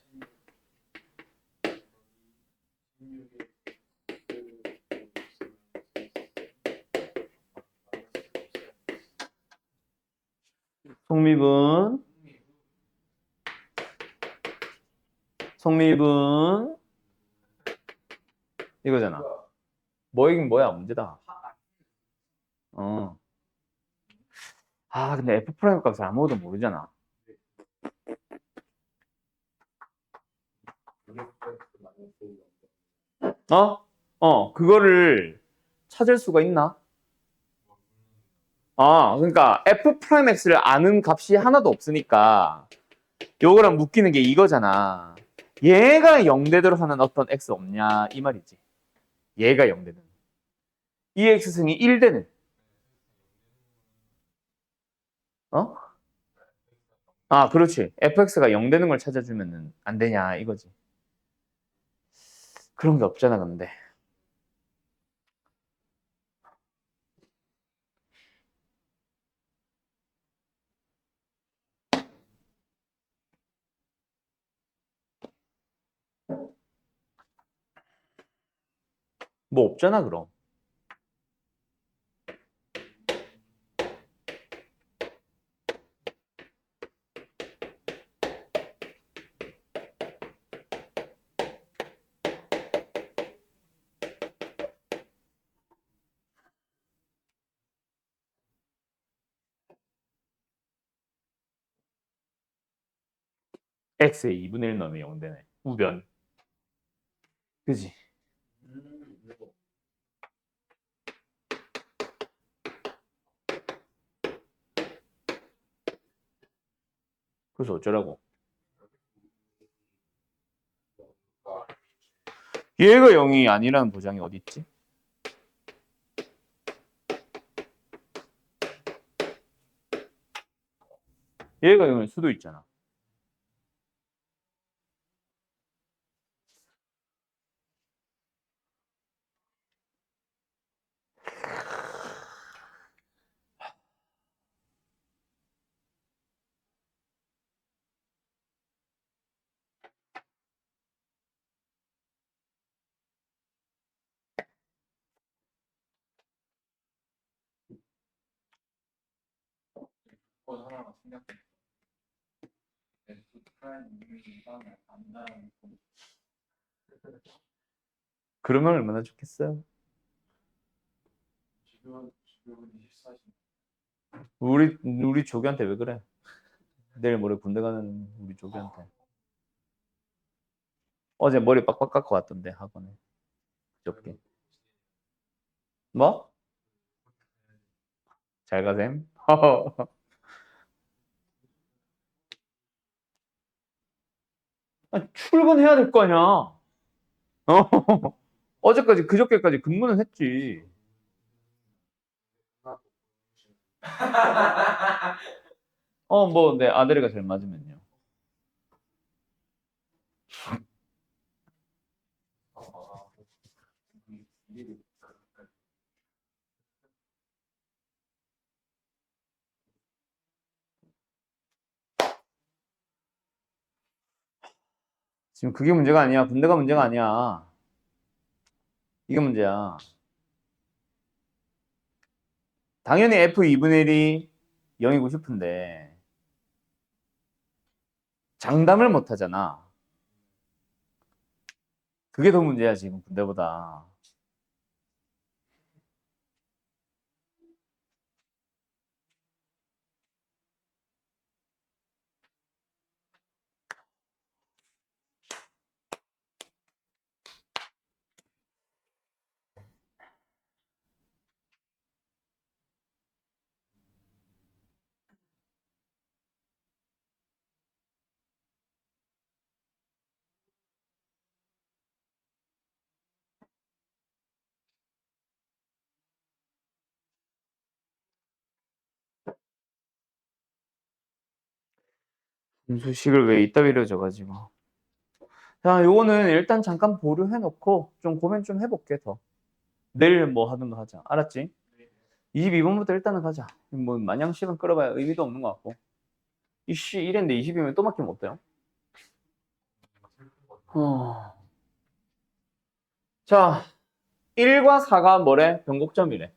속미분 이거잖아. 뭐이긴 뭐야 문제다. 근데 F 프라임 값을 아무것도 모르잖아. 그거를 찾을 수가 있나? 그러니까 F 프라임 X를 아는 값이 하나도 없으니까 요거랑 묶이는 게 이거잖아. 얘가 0되도록 하는 어떤 X 없냐 이 말이지. 얘가 0되는. 이 X승이 1되는. 그렇지. fx가 0되는 걸 찾아주면 안 되냐 이거지. 그런 게 없잖아 근데. 뭐 없잖아 그럼. x의 2분의 1 넣으면 0 되네. 우변. 그지? 이거. 그래서 어쩌라고? 아, 얘가 0이 아니라는 보장이 어디 있지? 얘가 0일 수도 있잖아. 그거 하나만 생각해. S 프라임 이상을 안다는 거. 그러면 얼마나 좋겠어요? 지금 24시. 우리 조교한테 왜 그래? 내일 모레 군대 가는 우리 조교한테. 어제 머리 빡빡 깎고 왔던데 학원에. 그저께. 뭐? 잘 가셈. 출근해야 될 거 아니야. 어제까지 그저께까지 근무는 했지. 뭐 내 아들이가 제일 맞으면요. 지금 그게 문제가 아니야. 군대가 문제가 아니야. 이게 문제야. 당연히 F2분의 1이 0이고 싶은데 장담을 못 하잖아. 그게 더 문제야 지금 군대보다. 분수식을 왜 이따위로 줘가지고. 자, 요거는 일단 잠깐 보류해놓고 좀 고민 좀 해볼게 더. 내일 뭐 하든가 하자. 알았지? 22번부터 일단은 가자. 뭐 마냥 시간 끌어봐야 의미도 없는 것 같고. 이씨 이랬는데 20이면 또 막히면 어때요? 자, 1과 4가 뭐래? 변곡점이래.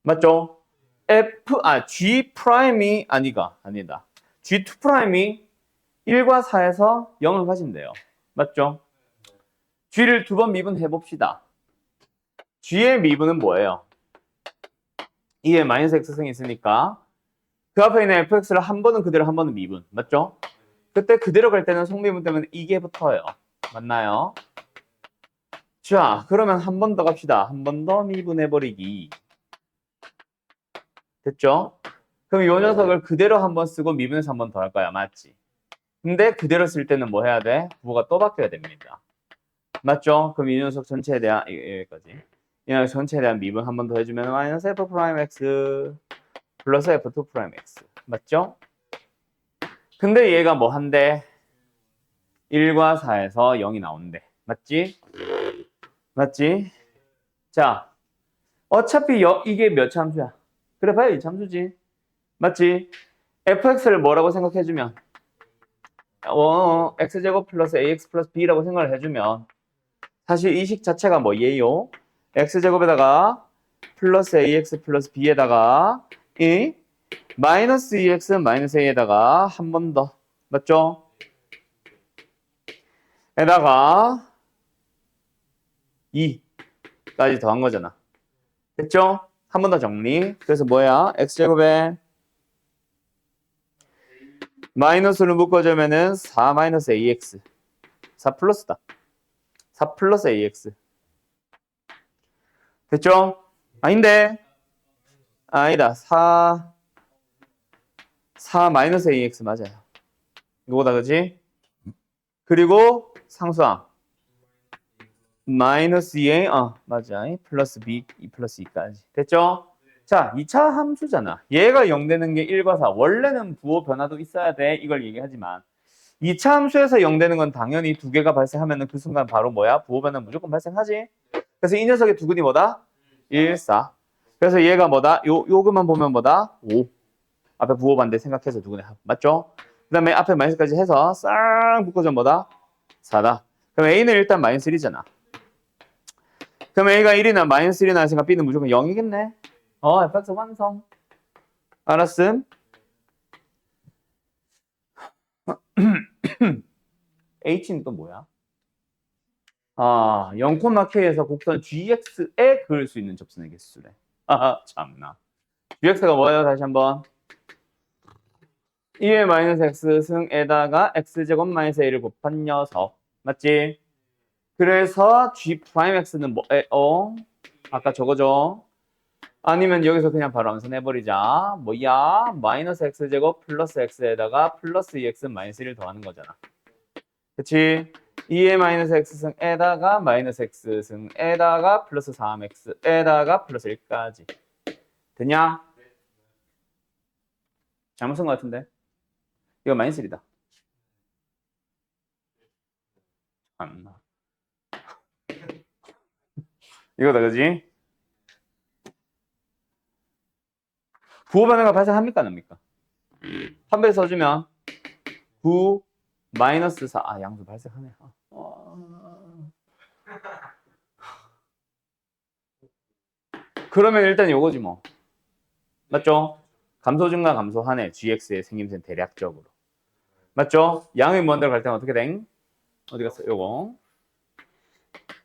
맞죠? G 프라임이 아니다. G2 프라임이 1과 4에서 0을 가진대요. 맞죠? G를 두 번 미분해 봅시다. G의 미분은 뭐예요? 2에 마이너스 X승이 있으니까 그 앞에 있는 fx를 한 번은 그대로 한 번은 미분. 맞죠? 그때 그대로 갈 때는 속미분 때문에 이게 붙어요. 맞나요? 자, 그러면 한 번 더 갑시다. 한 번 더 미분해버리기. 됐죠? 그럼 이 녀석을 그대로 한 번 쓰고 미분해서 한 번 더 할 거야. 맞지? 근데 그대로 쓸 때는 뭐 해야 돼? 부호가 또 바뀌어야 됩니다. 맞죠? 그럼 이 녀석 전체에 대한 여기까지. 이 녀석 전체에 대한 미분 한 번 더 해주면 마이너스 f 프라임 x 플러스 f2 프라임 x. 맞죠? 근데 얘가 뭐 한대? 1과 4에서 0이 나오는데. 맞지? 맞지? 자, 어차피 이게 몇 참수야? 그래 봐요, 이 참수지. 맞지? fx를 뭐라고 생각해주면 x제곱 플러스 ax 플러스 b라고 생각을 해주면 사실 이 식 자체가 뭐예요? x제곱에다가 플러스 ax 플러스 b에다가 이 마이너스 2x 마이너스 a에다가 한 번 더. 맞죠? 에다가 2까지 더한 거잖아. 됐죠? 한 번 더 정리. 그래서 뭐야? x제곱에 마이너스를 묶어주면은 4 마이너스 ax. 4 플러스다. 4 플러스 ax. 됐죠? 아닌데. 아니다. 4 마이너스 ax 맞아요. 이거다, 그지? 그리고 상수항. 마이너스 2에, 맞아. 플러스 b, 2 플러스 2까지. 됐죠? 자, 2차 함수잖아. 얘가 0 되는 게 1과 4. 원래는 부호 변화도 있어야 돼. 이걸 얘기하지만. 2차 함수에서 0 되는 건 당연히 두 개가 발생하면 그 순간 바로 뭐야? 부호 변화 무조건 발생하지? 그래서 이 녀석의 두근이 뭐다? 1, 4. 그래서 얘가 뭐다? 요것만 보면 뭐다? 5. 앞에 부호 반대 생각해서 두근의 합. 맞죠? 그 다음에 앞에 마이너스까지 해서 싹 묶어줘 뭐다? 4다. 그럼 A는 일단 마이너스 1이잖아. 그럼 A가 1이나 마이너스 1이나 했으니까 B는 무조건 0이겠네? fx 완성. 알았음? H는 또 뭐야? 0,K에서 곡선 GX에 그을 수 있는 접선의 개수래. 참나. GX가 뭐예요? 다시 한번. 2의 마이너스 X 승에다가 X제곱 마이너스 A를 곱한 녀석. 맞지? 그래서 G'X는 뭐예요? 아까 저거죠? 아니면 여기서 그냥 바로 암산해버리자. 뭐야? 마이너스 X제곱 플러스 X에다가 플러스 2X 마이너스 1을 더하는 거잖아. 그치? 2의 마이너스 X승에다가 마이너스 X승에다가 플러스 3X에다가 플러스 1까지. 됐냐? 잘못 쓴 것 같은데? 이거 마이너스 1이다. 참나. 이거다, 그지? 부호 변화가 발생합니까? 안 합니까? 판별 써주면 9 마이너스 4. 양수 발생하네. 그러면 일단 요거지 뭐. 맞죠? 감소 증가 감소하네. GX의 생김새는 대략적으로. 맞죠? 양의 무한대로 갈 때는 어떻게 돼? 어디 갔어? 요거.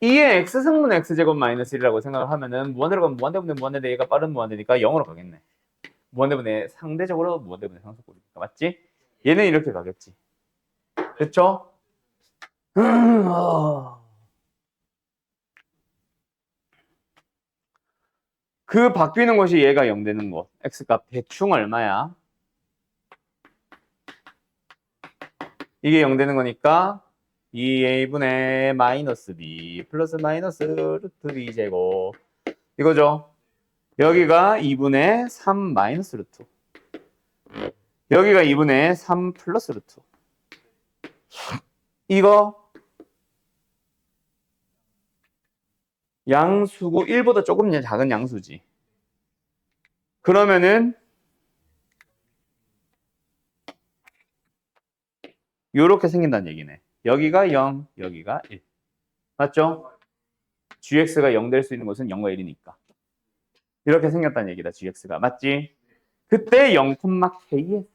2의 x승분 x제곱 마이너스 1이라고 생각을 하면은 무한대로 가면 무한대분의 무한대인데 얘가 빠른 무한대니까 0으로 가겠네. 무한대분의 상대적으로 무한대분의 상수꼴이니까. 맞지? 얘는 이렇게 가겠지. 그쵸? 그 바뀌는 것이 얘가 0 되는 것. x값 대충 얼마야? 이게 0 되는 거니까 2a분의 마이너스 b 플러스 마이너스 루트 b 제곱 이거죠. 여기가 2분의 3 마이너스 루트. 여기가 2분의 3 플러스 루트. 이거 양수고 1보다 조금 작은 양수지. 그러면은 요렇게 생긴다는 얘기네. 여기가 0, 여기가 1. 맞죠? gx가 0 될 수 있는 곳은 0과 1이니까. 이렇게 생겼다는 얘기다, gx가. 맞지? 그때 0,k에서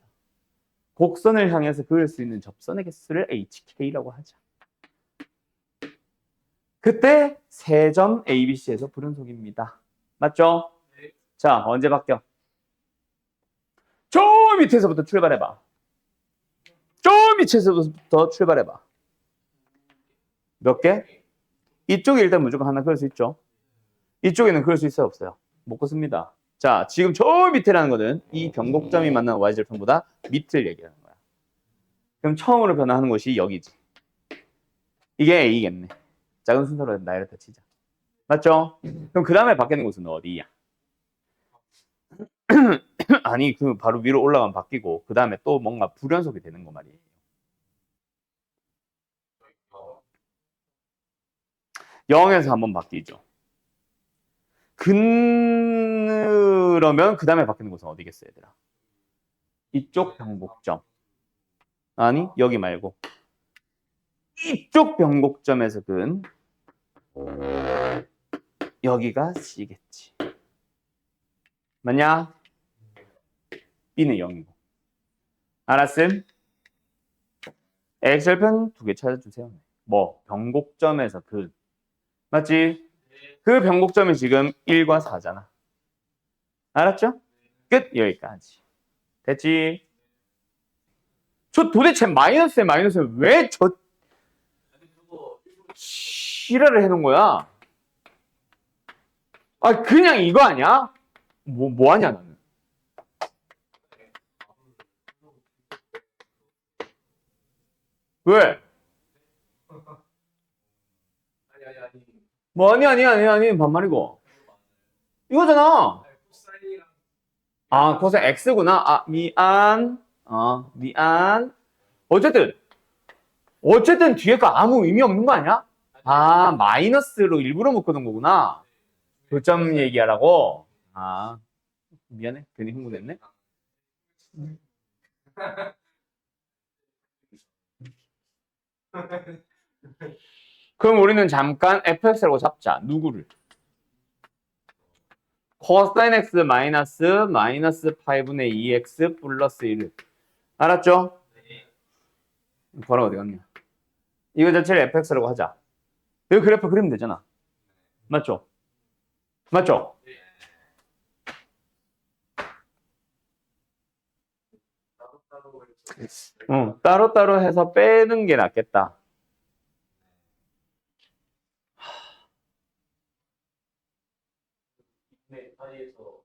곡선을 향해서 그을 수 있는 접선의 개수를 hk라고 하자. 그때 세 점 ABC에서 불연속입니다. 맞죠? 자, 언제 바뀌어? 저 밑에서부터 출발해봐. 저 밑에서부터 출발해봐. 몇 개? 이쪽에 일단 무조건 하나 그을 수 있죠. 이쪽에는 그을 수 있어요, 없어요? 못 그습니다. 자, 지금 저 밑에라는 거는 이 변곡점이 만난 y절편보다 밑을 얘기하는 거야. 그럼 처음으로 변화하는 곳이 여기지. 이게 A겠네. 작은 순서로 나이를 치자. 맞죠? 그럼 그 다음에 바뀌는 곳은 어디야? 아니, 그 바로 위로 올라가면 바뀌고 그 다음에 또 뭔가 불연속이 되는 거 말이에요. 영에서 한번 바뀌죠. 그러면 그 다음에 바뀌는 곳은 어디겠어요, 얘들아? 이쪽 변곡점. 아니, 여기 말고 이쪽 변곡점에서 근 여기가 C겠지. 맞냐? B는 0이고. 알았음? X절편 두 개 찾아주세요. 뭐 변곡점에서 그 맞지? 그 변곡점이 지금 1과 4잖아. 알았죠? 끝 여기까지. 됐지? 저 도대체 마이너스에 왜 저 실화를 해놓은 거야? 아 그냥 이거 아니야? 뭐 하냐 나는. 왜? 아니. 뭐 아니 반말이고. 이거잖아. 코사인이랑 아 코사인 X구나. 아 미안. 미안. 어쨌든 뒤에 거 아무 의미 없는 거 아니야? 아 마이너스로 일부러 묶어놓은 거구나. 교점 얘기하라고. 아 미안해. 괜히 흥분했네. 그럼 우리는 잠깐 fx라고 잡자. 누구를? 코사인 x 마이너스 8분의 2x 플러스 1을. 알았죠? 번호 어디 갔냐? 이거 자체를 fx라고 하자. 여기 그래프 그리면 되잖아. 맞죠? 맞죠? 따로따로 해서 빼는 게 낫겠다. 네, 사이에서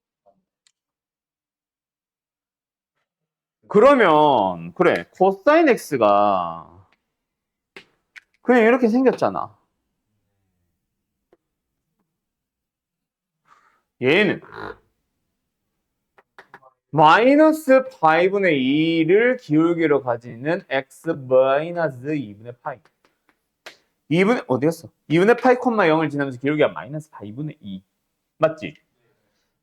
그러면 그래 코사인 x가 그냥 이렇게 생겼잖아. 얘는 마이너스 5분의 2를 기울기로 가지는 x 마이너스 2분의 파이. 2분의 어디였어? 2분의 파이 콤마 0을 지나면서 기울기가 마이너스 5분의 2. 맞지?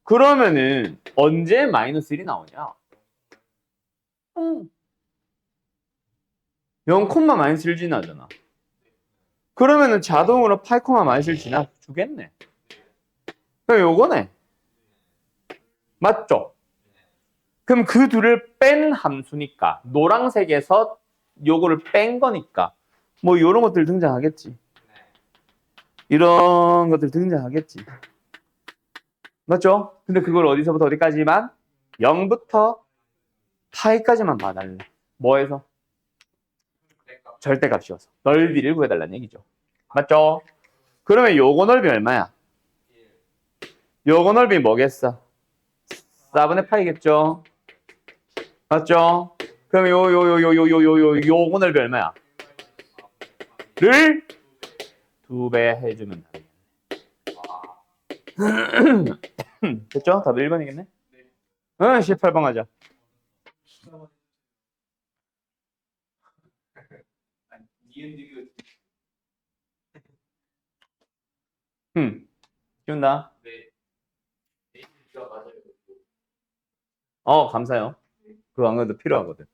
그러면은 언제 마이너스 1이 나오냐? 0 콤마 마이너스 1 지나잖아. 그러면은 자동으로 파이 콤마 마이너스 1 지나주겠네. 그럼 요거네. 맞죠? 그럼 그 둘을 뺀 함수니까 노란색에서 요거를 뺀 거니까 뭐 이런 것들 등장하겠지. 이런 것들 등장하겠지. 맞죠? 근데 그걸 어디서부터 어디까지만? 0부터 파이까지만 봐달래. 뭐해서? 절대값이어서. 넓이를 구해달라는 얘기죠. 맞죠? 그러면 요거 넓이 얼마야? 요거 넓이 뭐겠어? 4분의 파이겠죠? 맞죠? 그럼 요거 넓이 얼마야? 를 2배 해주면 되겠네. 됐죠? 답 1번이겠네? 응, 18번 하자. 니은디귿 키운다. 네. 맞아요. 감사해요. 그거 안 그래도 필요하거든.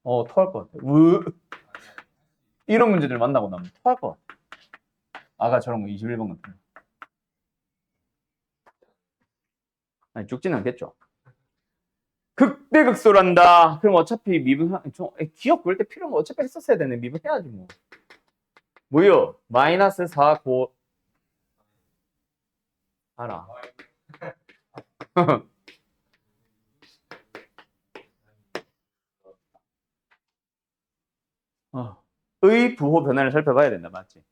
토할 것 같아. 이런 문제들 만나고 나면 토할 것 같아. 아까 저런 거 21번 같은 거. 아니, 죽지는 않겠죠. 극대극소란다. 그럼 어차피 미분, 기억 그럴 때 필요한 거 어차피 했었어야 되네. 미분 해야지 뭐. 뭐요? 마이너스 4, 9. 알아. 의 부호 변화를 살펴봐야 된다. 맞지?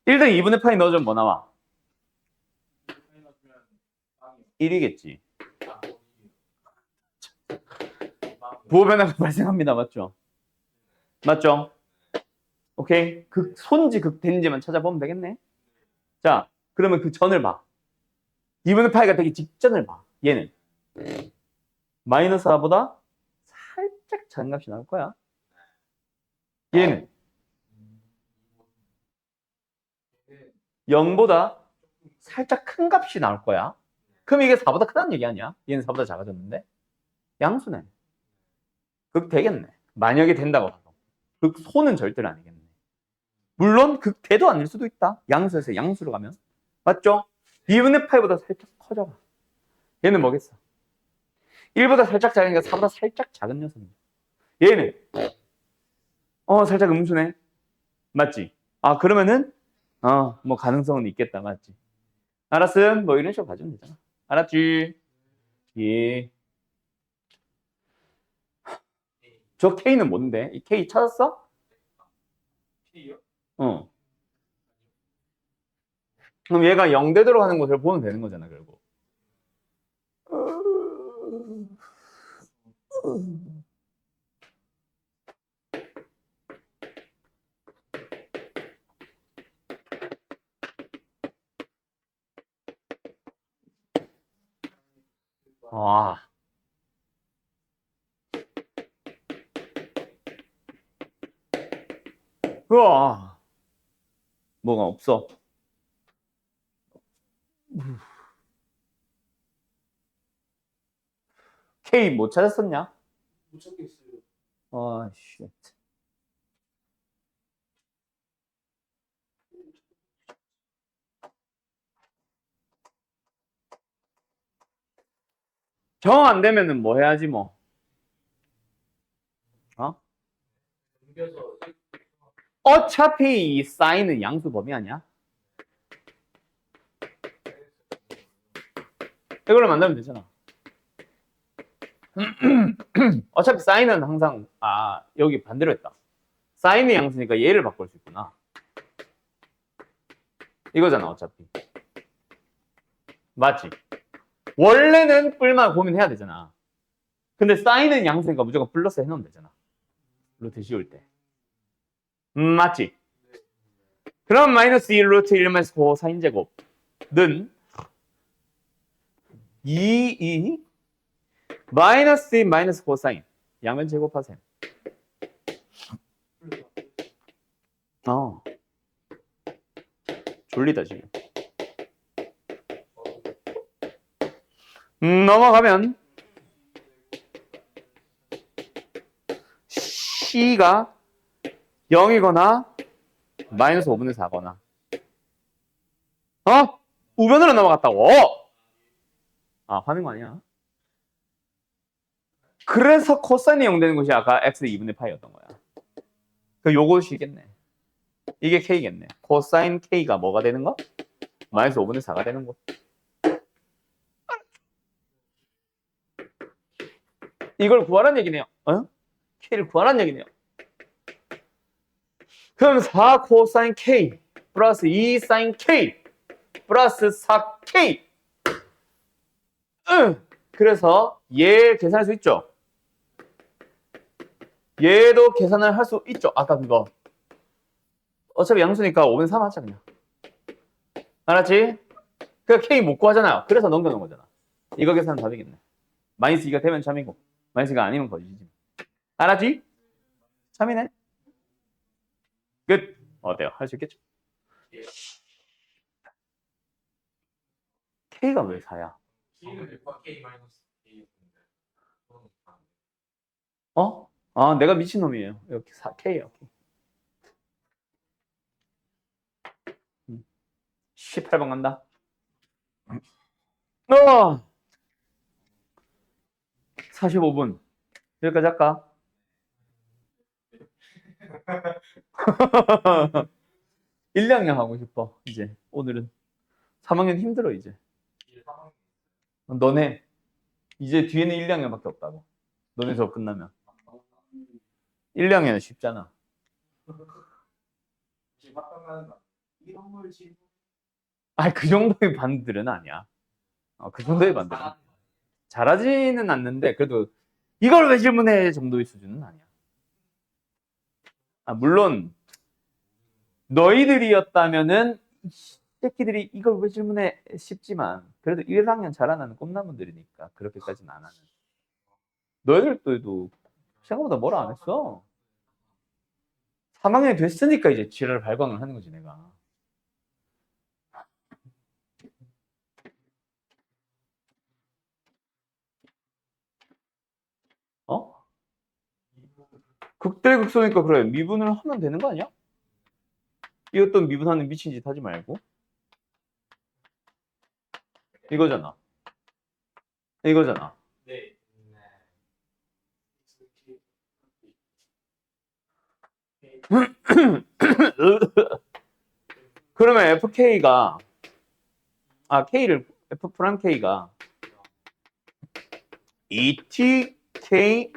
1등 2분의 파이 넣어주면 뭐 나와? 1이겠지. 부호 변화가 발생합니다. 맞죠? 맞죠? 오케이? 극손지 극대인지만 찾아보면 되겠네. 자, 그러면 그 전을 봐. 2분의 파이가 되기 직전을 봐. 얘는 마이너스 4보다 살짝 작은 값이 나올 거야. 얘는 0보다 살짝 큰 값이 나올 거야. 그럼 이게 4보다 크다는 얘기 아니야? 얘는 4보다 작아졌는데. 양수네. 극되겠네. 만약에 된다고 하도. 극소는 절대로 아니겠네. 물론 극대도 아닐 수도 있다. 양수에서 양수로 가면. 맞죠? 2분의 파이보다 살짝 커져가. 얘는 뭐겠어? 1보다 살짝 작으니까 4보다 살짝 작은 녀석이야. 얘는 살짝 음수네. 맞지? 아, 그러면은 뭐 가능성은 있겠다. 맞지? 알았음? 뭐 이런 식으로 가지면 되잖아. 알았지? 예. 저 K는 뭔데? 이 K 찾았어? K요? 어. 그럼 얘가 0대대로 가는 것을 보면 되는 거잖아, 결국. 와. 우와. 뭐가 없어. K 못 찾았었냐? 못 찾겠어요. 아, 쉣. 정 안 되면은 뭐 해야지 뭐. 어? 옮겨서 어차피 이 사인은 양수 범위 아니야? 이걸로 만들면 되잖아. 어차피 사인은 항상 여기 반대로 했다. 사인의 양수니까 얘를 바꿀 수 있구나. 이거잖아 어차피. 맞지? 원래는 뿔만 고민해야 되잖아. 근데 사인은 양수니까 무조건 플러스 해놓으면 되잖아. 루트 씌울 때. 맞지? 그럼 마이너스 1 루트 1 마이너스 코사인 제곱는 2 마이너스 2 마이너스 코사인 양면 제곱하셈. 졸리다 지금. 넘어가면 C가 0이거나 마이너스 5분의 4거나 우변으로 넘어갔다고. 화낸 거 아니야? 그래서 코사인이 0 되는 것이 아까 x 2분의 파이였던 거야. 그 요것이겠네. 이게 k겠네. 코사인 k가 뭐가 되는 거? 마이너스 5분의 4가 되는 거. 이걸 구하란 얘기네요. k를 구하란 얘기네요. 그럼 4 코사인 k 플러스 2 사인 k 플러스 4k. 그래서 얘 계산할 수 있죠? 얘도 계산을 할 수 있죠? 아까 그거. 어차피 양수니까 5분의 3 하자 그냥. 알았지? 그러니까 k 못 구하잖아요. 그래서 넘겨놓은 거잖아. 이거 계산은 답이겠네. 마이너스 2가 되면 참이고 마이너스 2가 아니면 거짓이지. 알았지? 참이네. 끝. 어때요? 할 수 있겠죠? k가 왜 4야? K는 몇과 K 마이너스 K였는데. 내가 미친놈이에요. 이렇게 4k예요. 18번 간다. 45분. 여기까지 할까? 일 2학년 하고 싶어. 이제 오늘은 3학년 힘들어 이제. 너네 이제 뒤에는 1, 2학년밖에 없다고. 너네 수업 끝나면 1, 2학년은 쉽잖아. 지금 합격하는 거 이런 걸 지금 그 정도의 반들은 아니야. 그 정도의 반들은 잘하지는 않는데 그래도 이걸 왜 질문해 정도의 수준은 아니야. 물론 너희들이었다면은 이 새끼들이 이걸 왜 질문해 싶지만 그래도 1학년 자라나는 꿈나무들이니까 그렇게까지는 안 하는. 너희들도 생각보다 뭐라 안 했어. 3학년이 됐으니까 이제 지랄 발광을 하는 거지 내가. 극대극소니까 그래. 미분을 하면 되는 거 아니야? 이것도 미분하는 미친 짓 하지 말고. 이거잖아. 이거잖아. 네. 그러면 FK가 K를 F 프라임 K가 ETK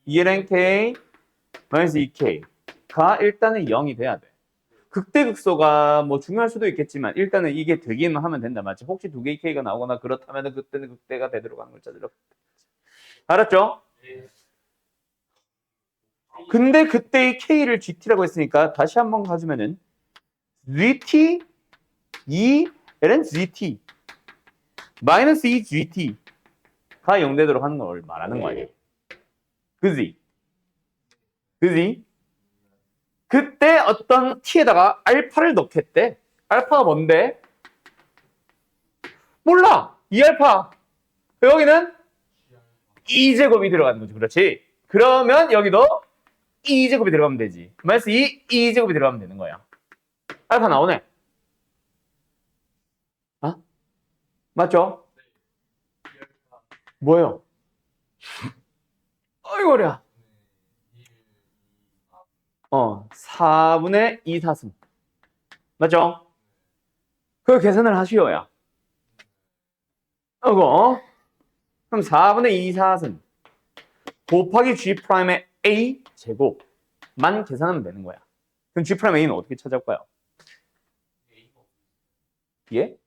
ELNK 마이너스 EK가 일단은 0이 돼야 돼. 극대극소가 뭐 중요할 수도 있겠지만 일단은 이게 되기만 하면 된다 맞지? 혹시 두 개의 K가 나오거나 그렇다면 그때는 극대가 되도록 하는 걸 찾으러. 알았죠? 근데 그때 이 K를 GT라고 했으니까 다시 한번 가주면은 GT ELN GT 마이너스 2 GT가 0 되도록 하는 걸 말하는 거 아니에요? 그지? 그때 어떤 t에다가 알파를 넣겠대. 알파가 뭔데? 몰라. 2알파. 여기는 2제곱이 들어가는 거지. 그렇지? 그러면 여기도 2제곱이 들어가면 되지. 마이너스 2제곱이 들어가면 되는 거야. 알파 나오네. 맞죠? 뭐예요? 어이구야. 4분의 2 사승. 맞죠? 그 계산을 하시오야. 그럼 4분의 2 사승 곱하기 G'의 A 제곱만 계산하면 되는 거야. 그럼 G'A는 어떻게 찾아올까요? 예?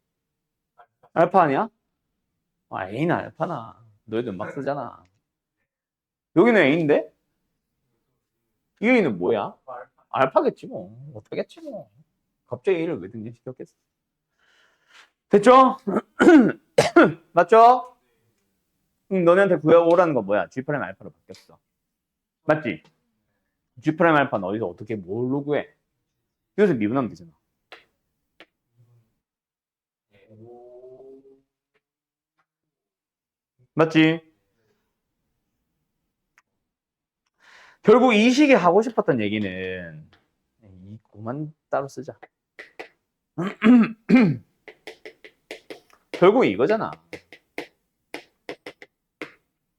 알파 아니야? A는 알파나. 너희들 막 쓰잖아. 여기는 A인데? 이 A는 뭐야? 알파겠지 뭐. 어떻겠지 뭐. 갑자기 A를 왜 등장시켰겠어? 됐죠? 맞죠? 너네한테 구해오라는 건 뭐야? G' 알파로 바뀌었어. 맞지? G' 알파는 어디서 어떻게 뭘로 구해? 여기서 미분하면 되잖아. 맞지? 결국 이 식이 하고 싶었던 얘기는 이거만 따로 쓰자. 결국 이거잖아.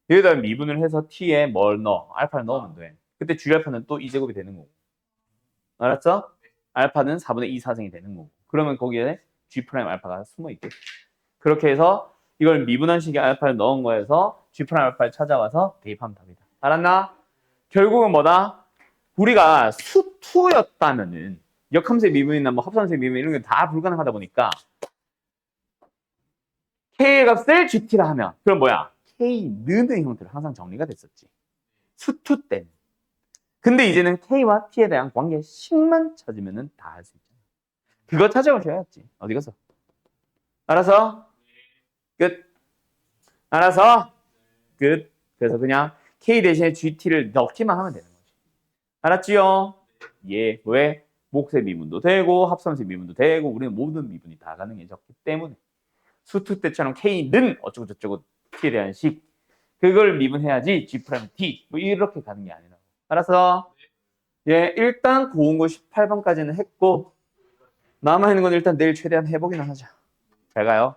여기다 미분을 해서 t에 뭘 넣어? 알파를 넣으면 돼. 그때 G알파는 또 2제곱이 되는 거고. 알았어? 알파는 4분의 2 사승이 되는 거고. 그러면 거기에 G' 알파가 숨어 있겠지. 그렇게 해서 이걸 미분한 식의 알파를 넣은 거에서 G' 알파를 찾아와서 대입하면 답이다. 알았나? 결국은 뭐다? 우리가 수투였다면은 역함수의 미분이나 뭐 합산수의 미분 이런 게 다 불가능하다 보니까 K의 값을 GT라 하면 그럼 뭐야? K는의 형태로 항상 정리가 됐었지. 수투 때는. 근데 이제는 K와 T에 대한 관계식만 찾으면 다 할 수 있잖아. 그거 찾아오셔야지. 어디 가서? 알아서? 끝. 알아서? 끝. 그래서 그냥 K 대신에 GT를 넣기만 하면 되는 거지. 알았지요? 예. 왜? 목세 미분도 되고 합성세 미분도 되고 우리는 모든 미분이 다 가능해졌기 때문에 수투 때처럼 K는 어쩌고 저쩌고 T에 대한 식 그걸 미분해야지 G' T 뭐 이렇게 가는 게 아니라 알았어? 예, 일단 고운거 18번까지는 했고 남아있는 건 일단 내일 최대한 해보기나 하자. 잘 가요.